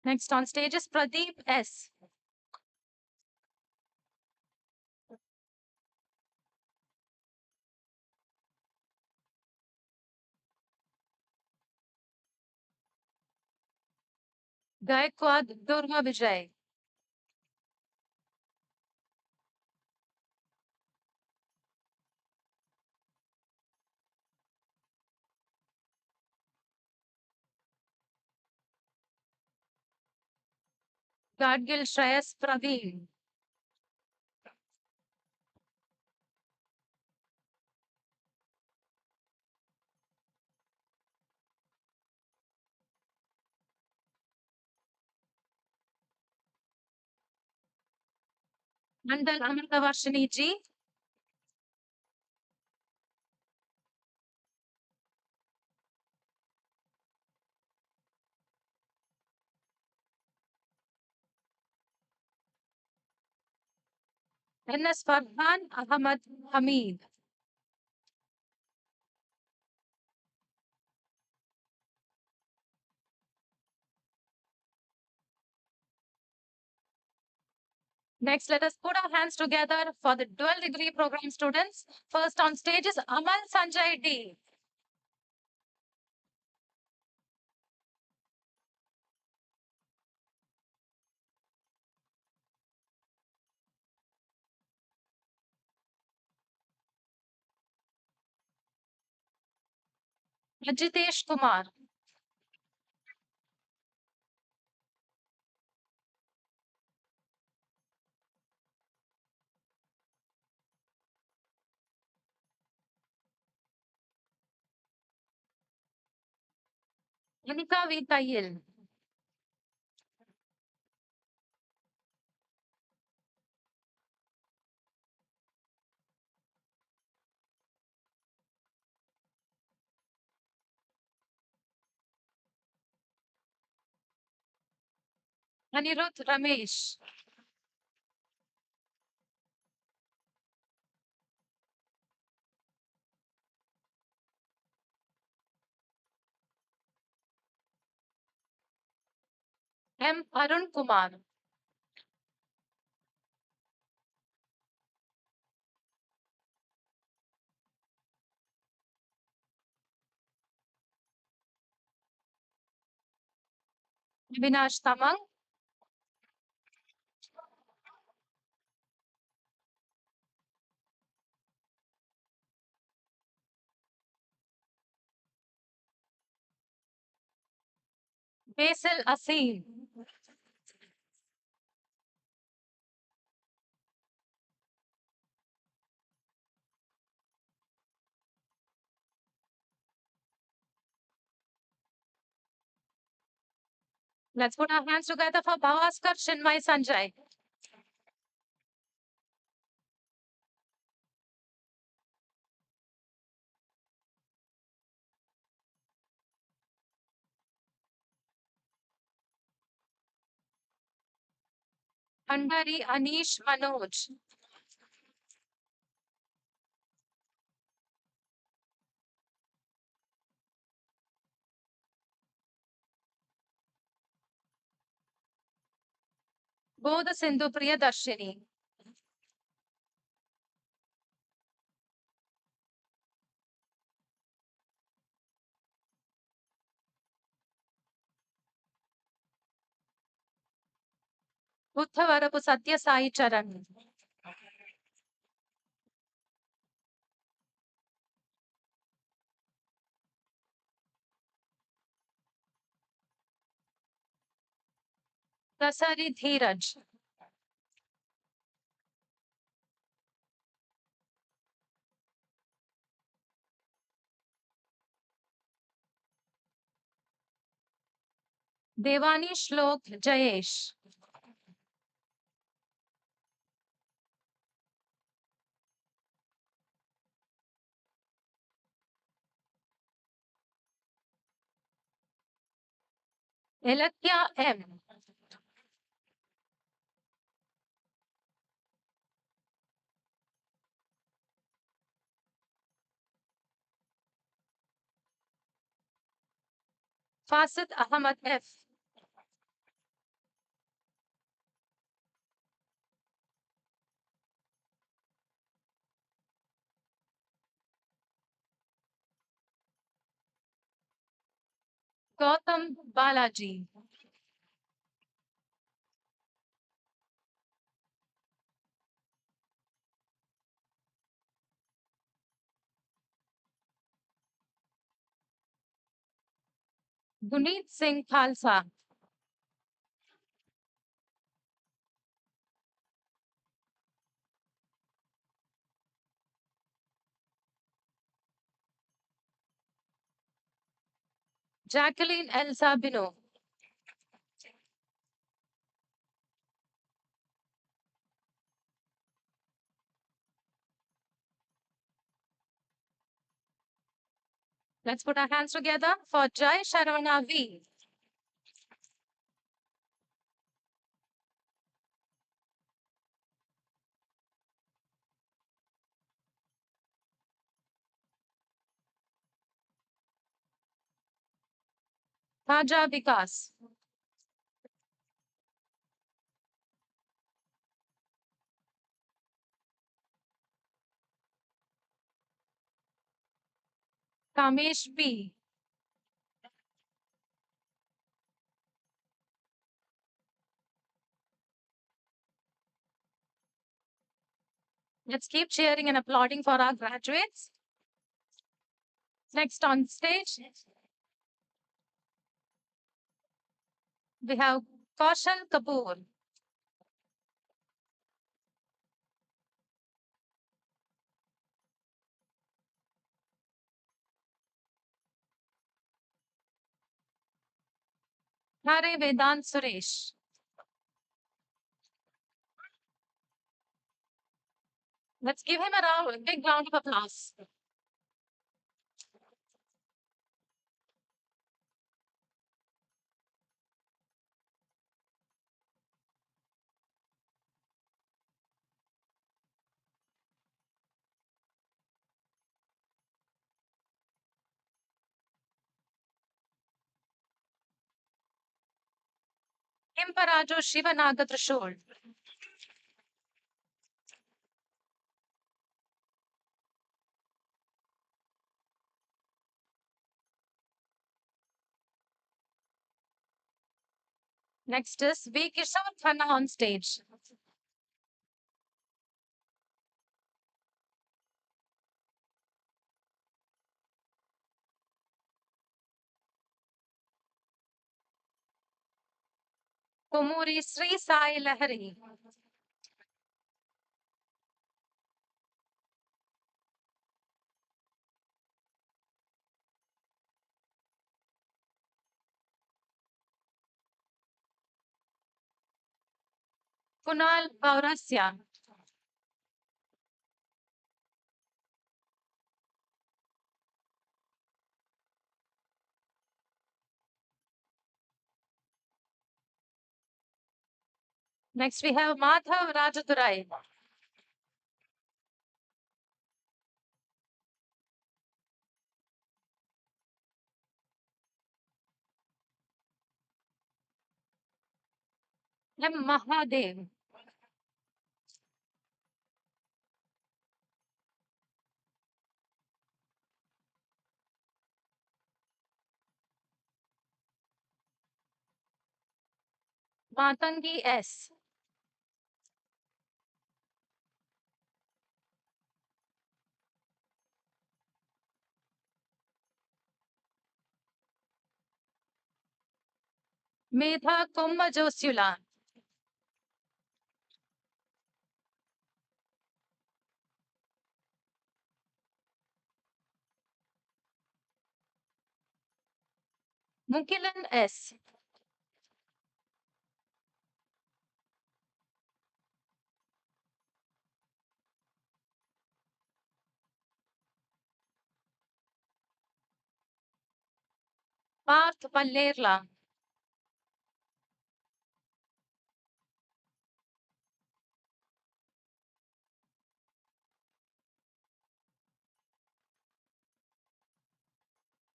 Next on stage is Pradeep S. Gaikwad Durga Vijay. Gadgil Shreyas Praveen. Mandal Amritavarshini ji, NS Farhan Ahmad Hamid, Next, let us put our hands together for the dual degree program students. First on stage is Amal Sanjay D. Ajitesh Kumar, Anika Vitayil, Anirudh Ramesh, M. Arun Kumar, Avinash Tamang, Basil Asim, Let's put our hands together for Bhavaskar Shinmay Sanjay, Bhandari Anish Manoj, Bodha Sindhu Priyadarshini, Utthavarapu Satya Sai Charan, Kasari Dheeraj, Devani Shlok Jayesh, Elakya M. Fasid Ahmad F. Gautam Balaji, Guneet Singh Khalsa, Jacqueline Elsa Bino, Let's put our hands together for Jai Sharavana V. Raja Vikas. Kamesh B. Let's keep cheering and applauding for our graduates. Next on stage, we have Kaushal Kapoor. Hare Vedant Suresh. Let's give him a big round of applause. Imparajo Shivanaga Trishul. Next is V. Kishore Khanna on stage. Kumuri Sri Sai Lahari. Kunal Paurasya. Next we have Madhav Rajadurai. M. Mahadev. Matangi S. Medha Kumma Josula. Mukilan S. Parth Pallerla.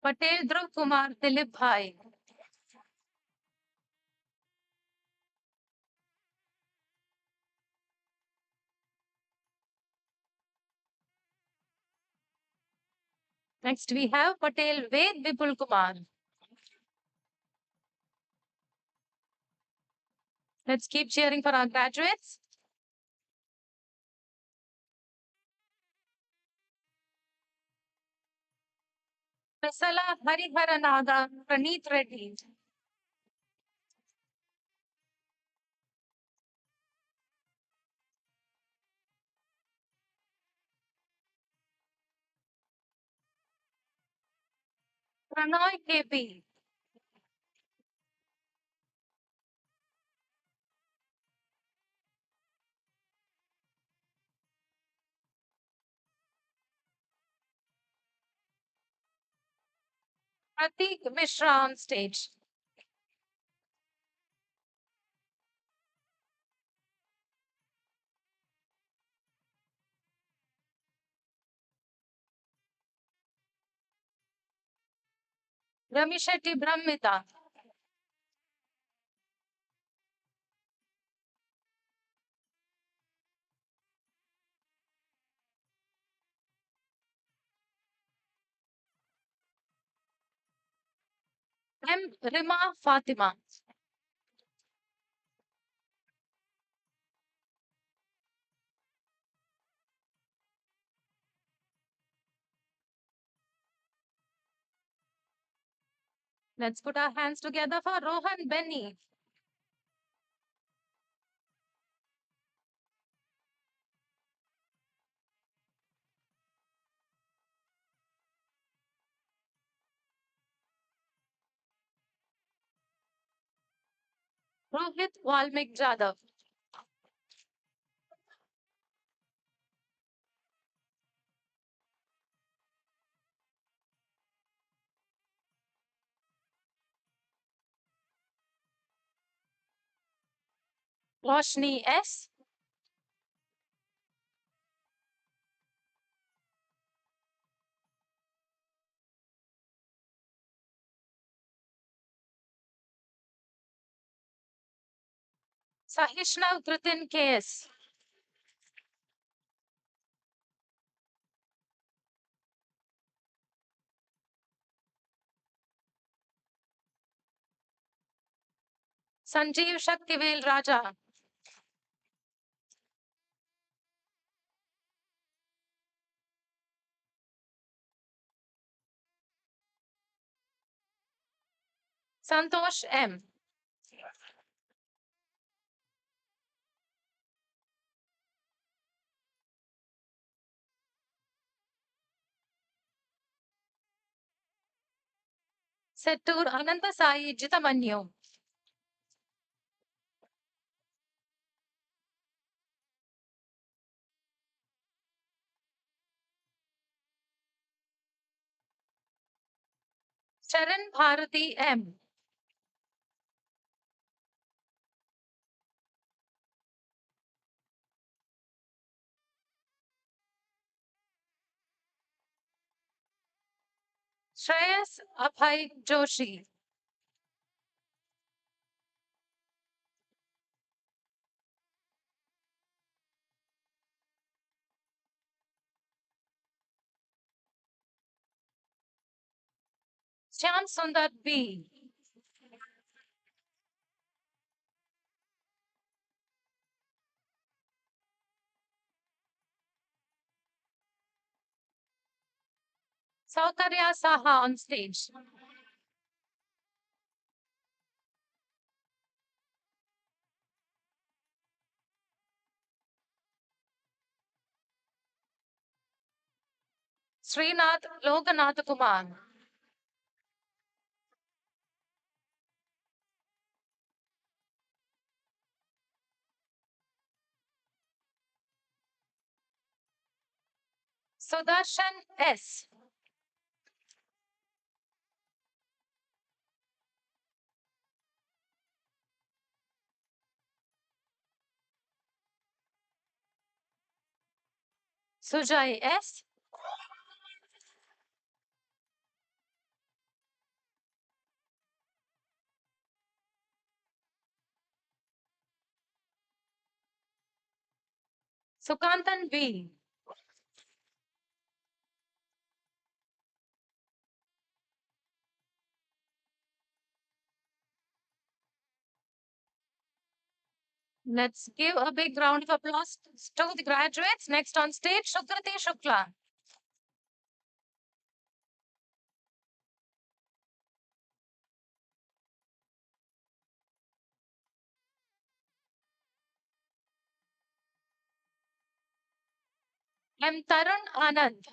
Patel Dhruv Kumar Dilip Bhai. Next we have Patel Ved Vipul Kumar. Let's keep cheering for our graduates. Prasala Hariharanada Praneeth Reddy. Pranoy KP. Pratik Mishra on stage. Ramishetty Brahmita. M. Rima Fatima. Let's put our hands together for Rohan Benny. Rohit Walmik Jadhav. Roshni S. Sahishnav Kritin KS. Sanjeev Shaktivel Raja. Santosh M. Settur Anantasai Jitamanyu. Sharan Bharati M. Shreyas Abhay Joshi. Shyam Sundar B. Saukarya Saha on stage. Srinath Lokanath Kumar. Sudarshan S. Sujay S. Sukantan B. Let's give a big round of applause to the graduates. Next on stage, Shukrati Shukla. M. Tarun Anand.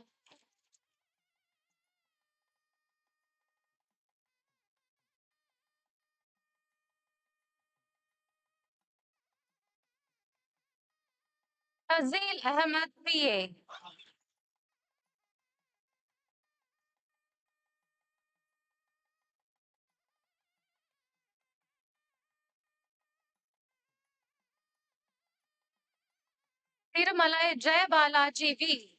Fazil Ahmed PA. Tirumalai Jai Balaji V.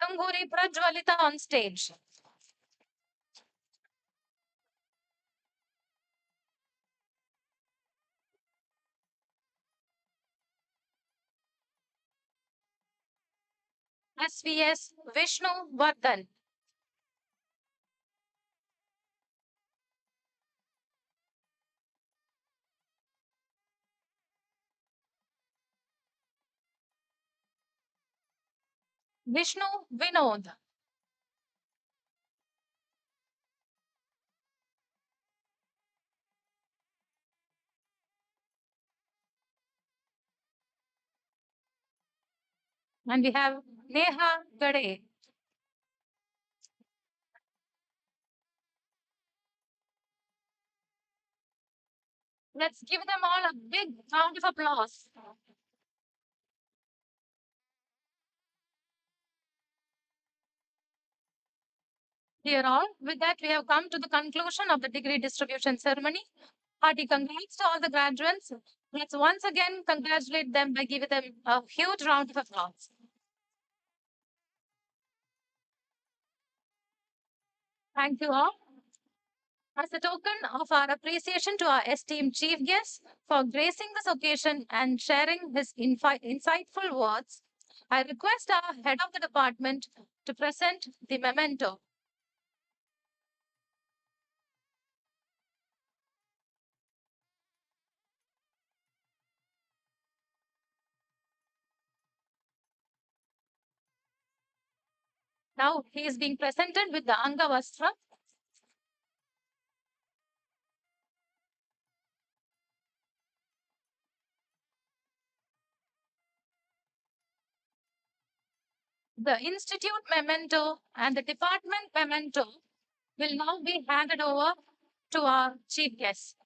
Tunguri Prajwalita on stage. SVS Vishnu Vardhan. Vishnu Vinod. And we have Neha Gade. Let's give them all a big round of applause. Dear all, with that, we have come to the conclusion of the degree distribution ceremony. Hearty congrats to all the graduates. Let's once again congratulate them by giving them a huge round of applause. Thank you all. As a token of our appreciation to our esteemed chief guest for gracing this occasion and sharing his insightful words, I request our head of the department to present the memento. Now he is being presented with the Angavastra. The institute memento and the department memento will now be handed over to our chief guest.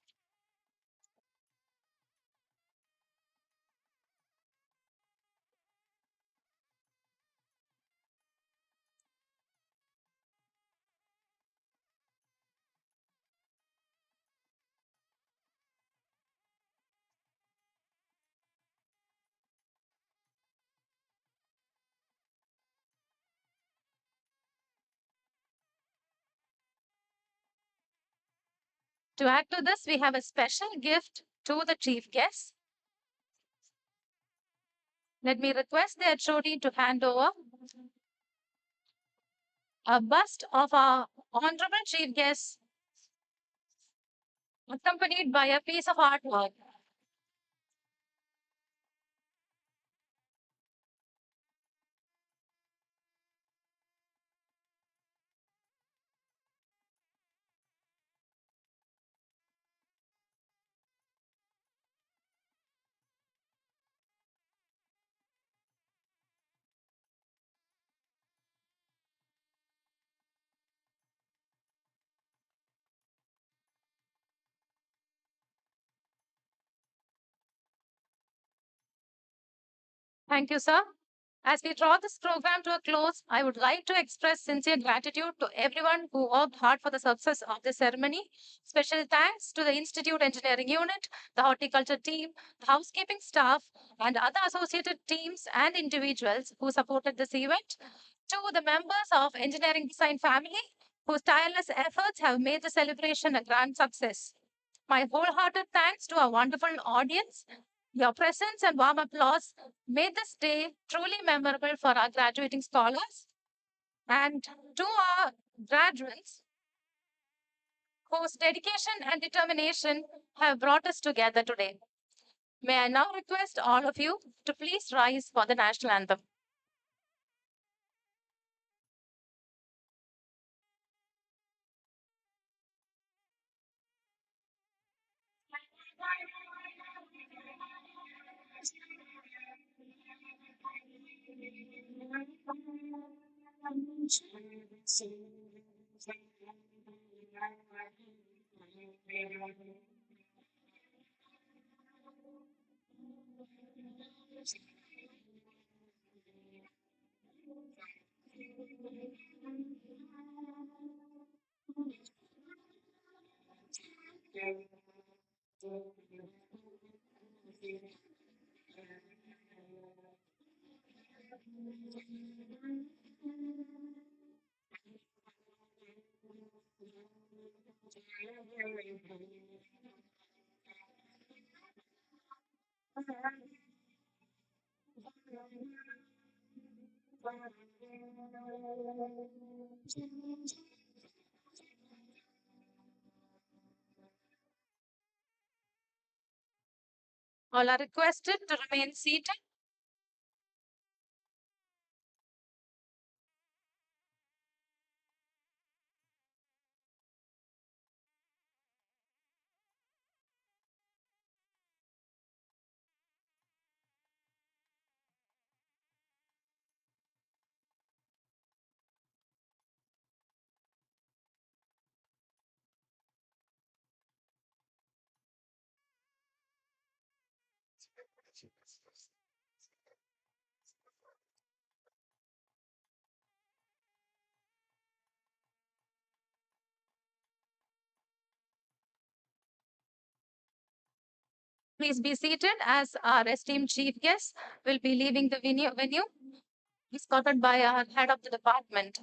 To add to this, we have a special gift to the chief guest. Let me request the HOD to hand over a bust of our honorable chief guest, accompanied by a piece of artwork. Thank you, sir. As we draw this program to a close, I would like to express sincere gratitude to everyone who worked hard for the success of the ceremony. Special thanks to the Institute Engineering Unit, the horticulture team, the housekeeping staff, and other associated teams and individuals who supported this event. To the members of Engineering Design family, whose tireless efforts have made the celebration a grand success. My wholehearted thanks to our wonderful audience. Your presence and warm applause made this day truly memorable for our graduating scholars and to our graduates whose dedication and determination have brought us together today. May I now request all of you to please rise for the national anthem. All are requested to remain seated. Please be seated as our esteemed chief guest will be leaving the venue escorted by our head of the department.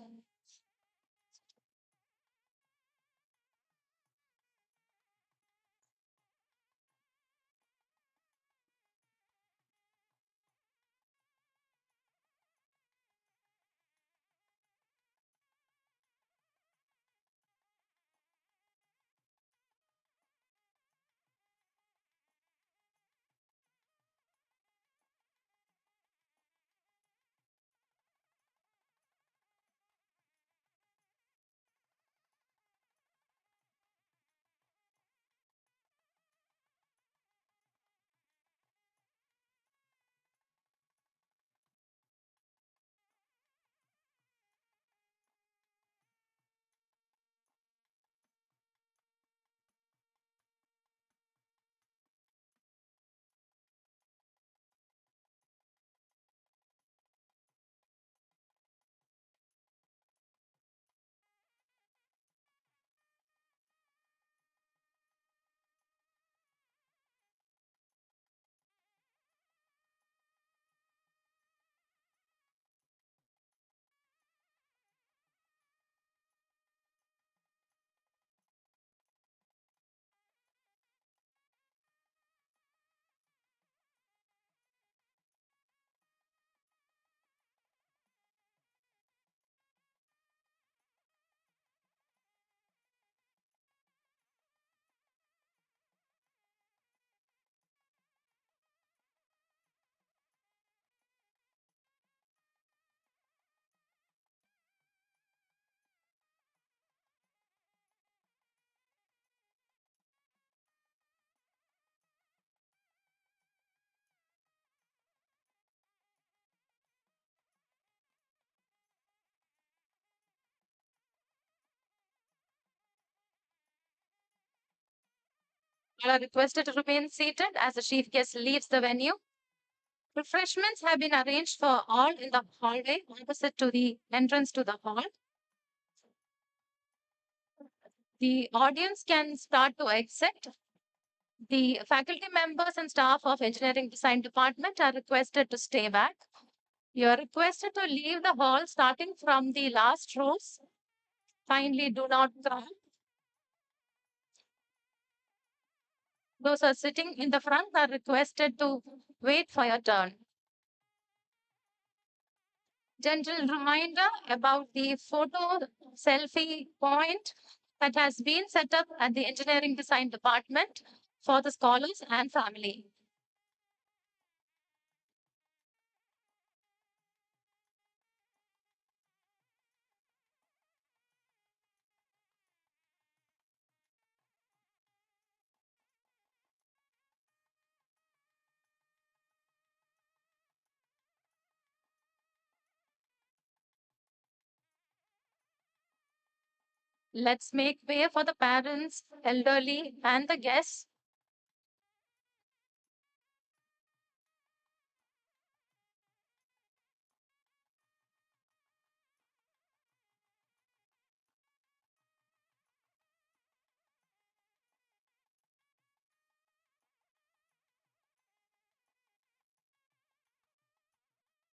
All are requested to remain seated as the chief guest leaves the venue. Refreshments have been arranged for all in the hallway opposite to the entrance to the hall. The audience can start to exit. The faculty members and staff of Engineering Design Department are requested to stay back. You are requested to leave the hall starting from the last rows. Kindly do not crowd. Those who are sitting in the front are requested to wait for your turn. Gentle reminder about the photo selfie point that has been set up at the Engineering Design Department for the scholars and family. Let's make way for the parents, elderly, and the guests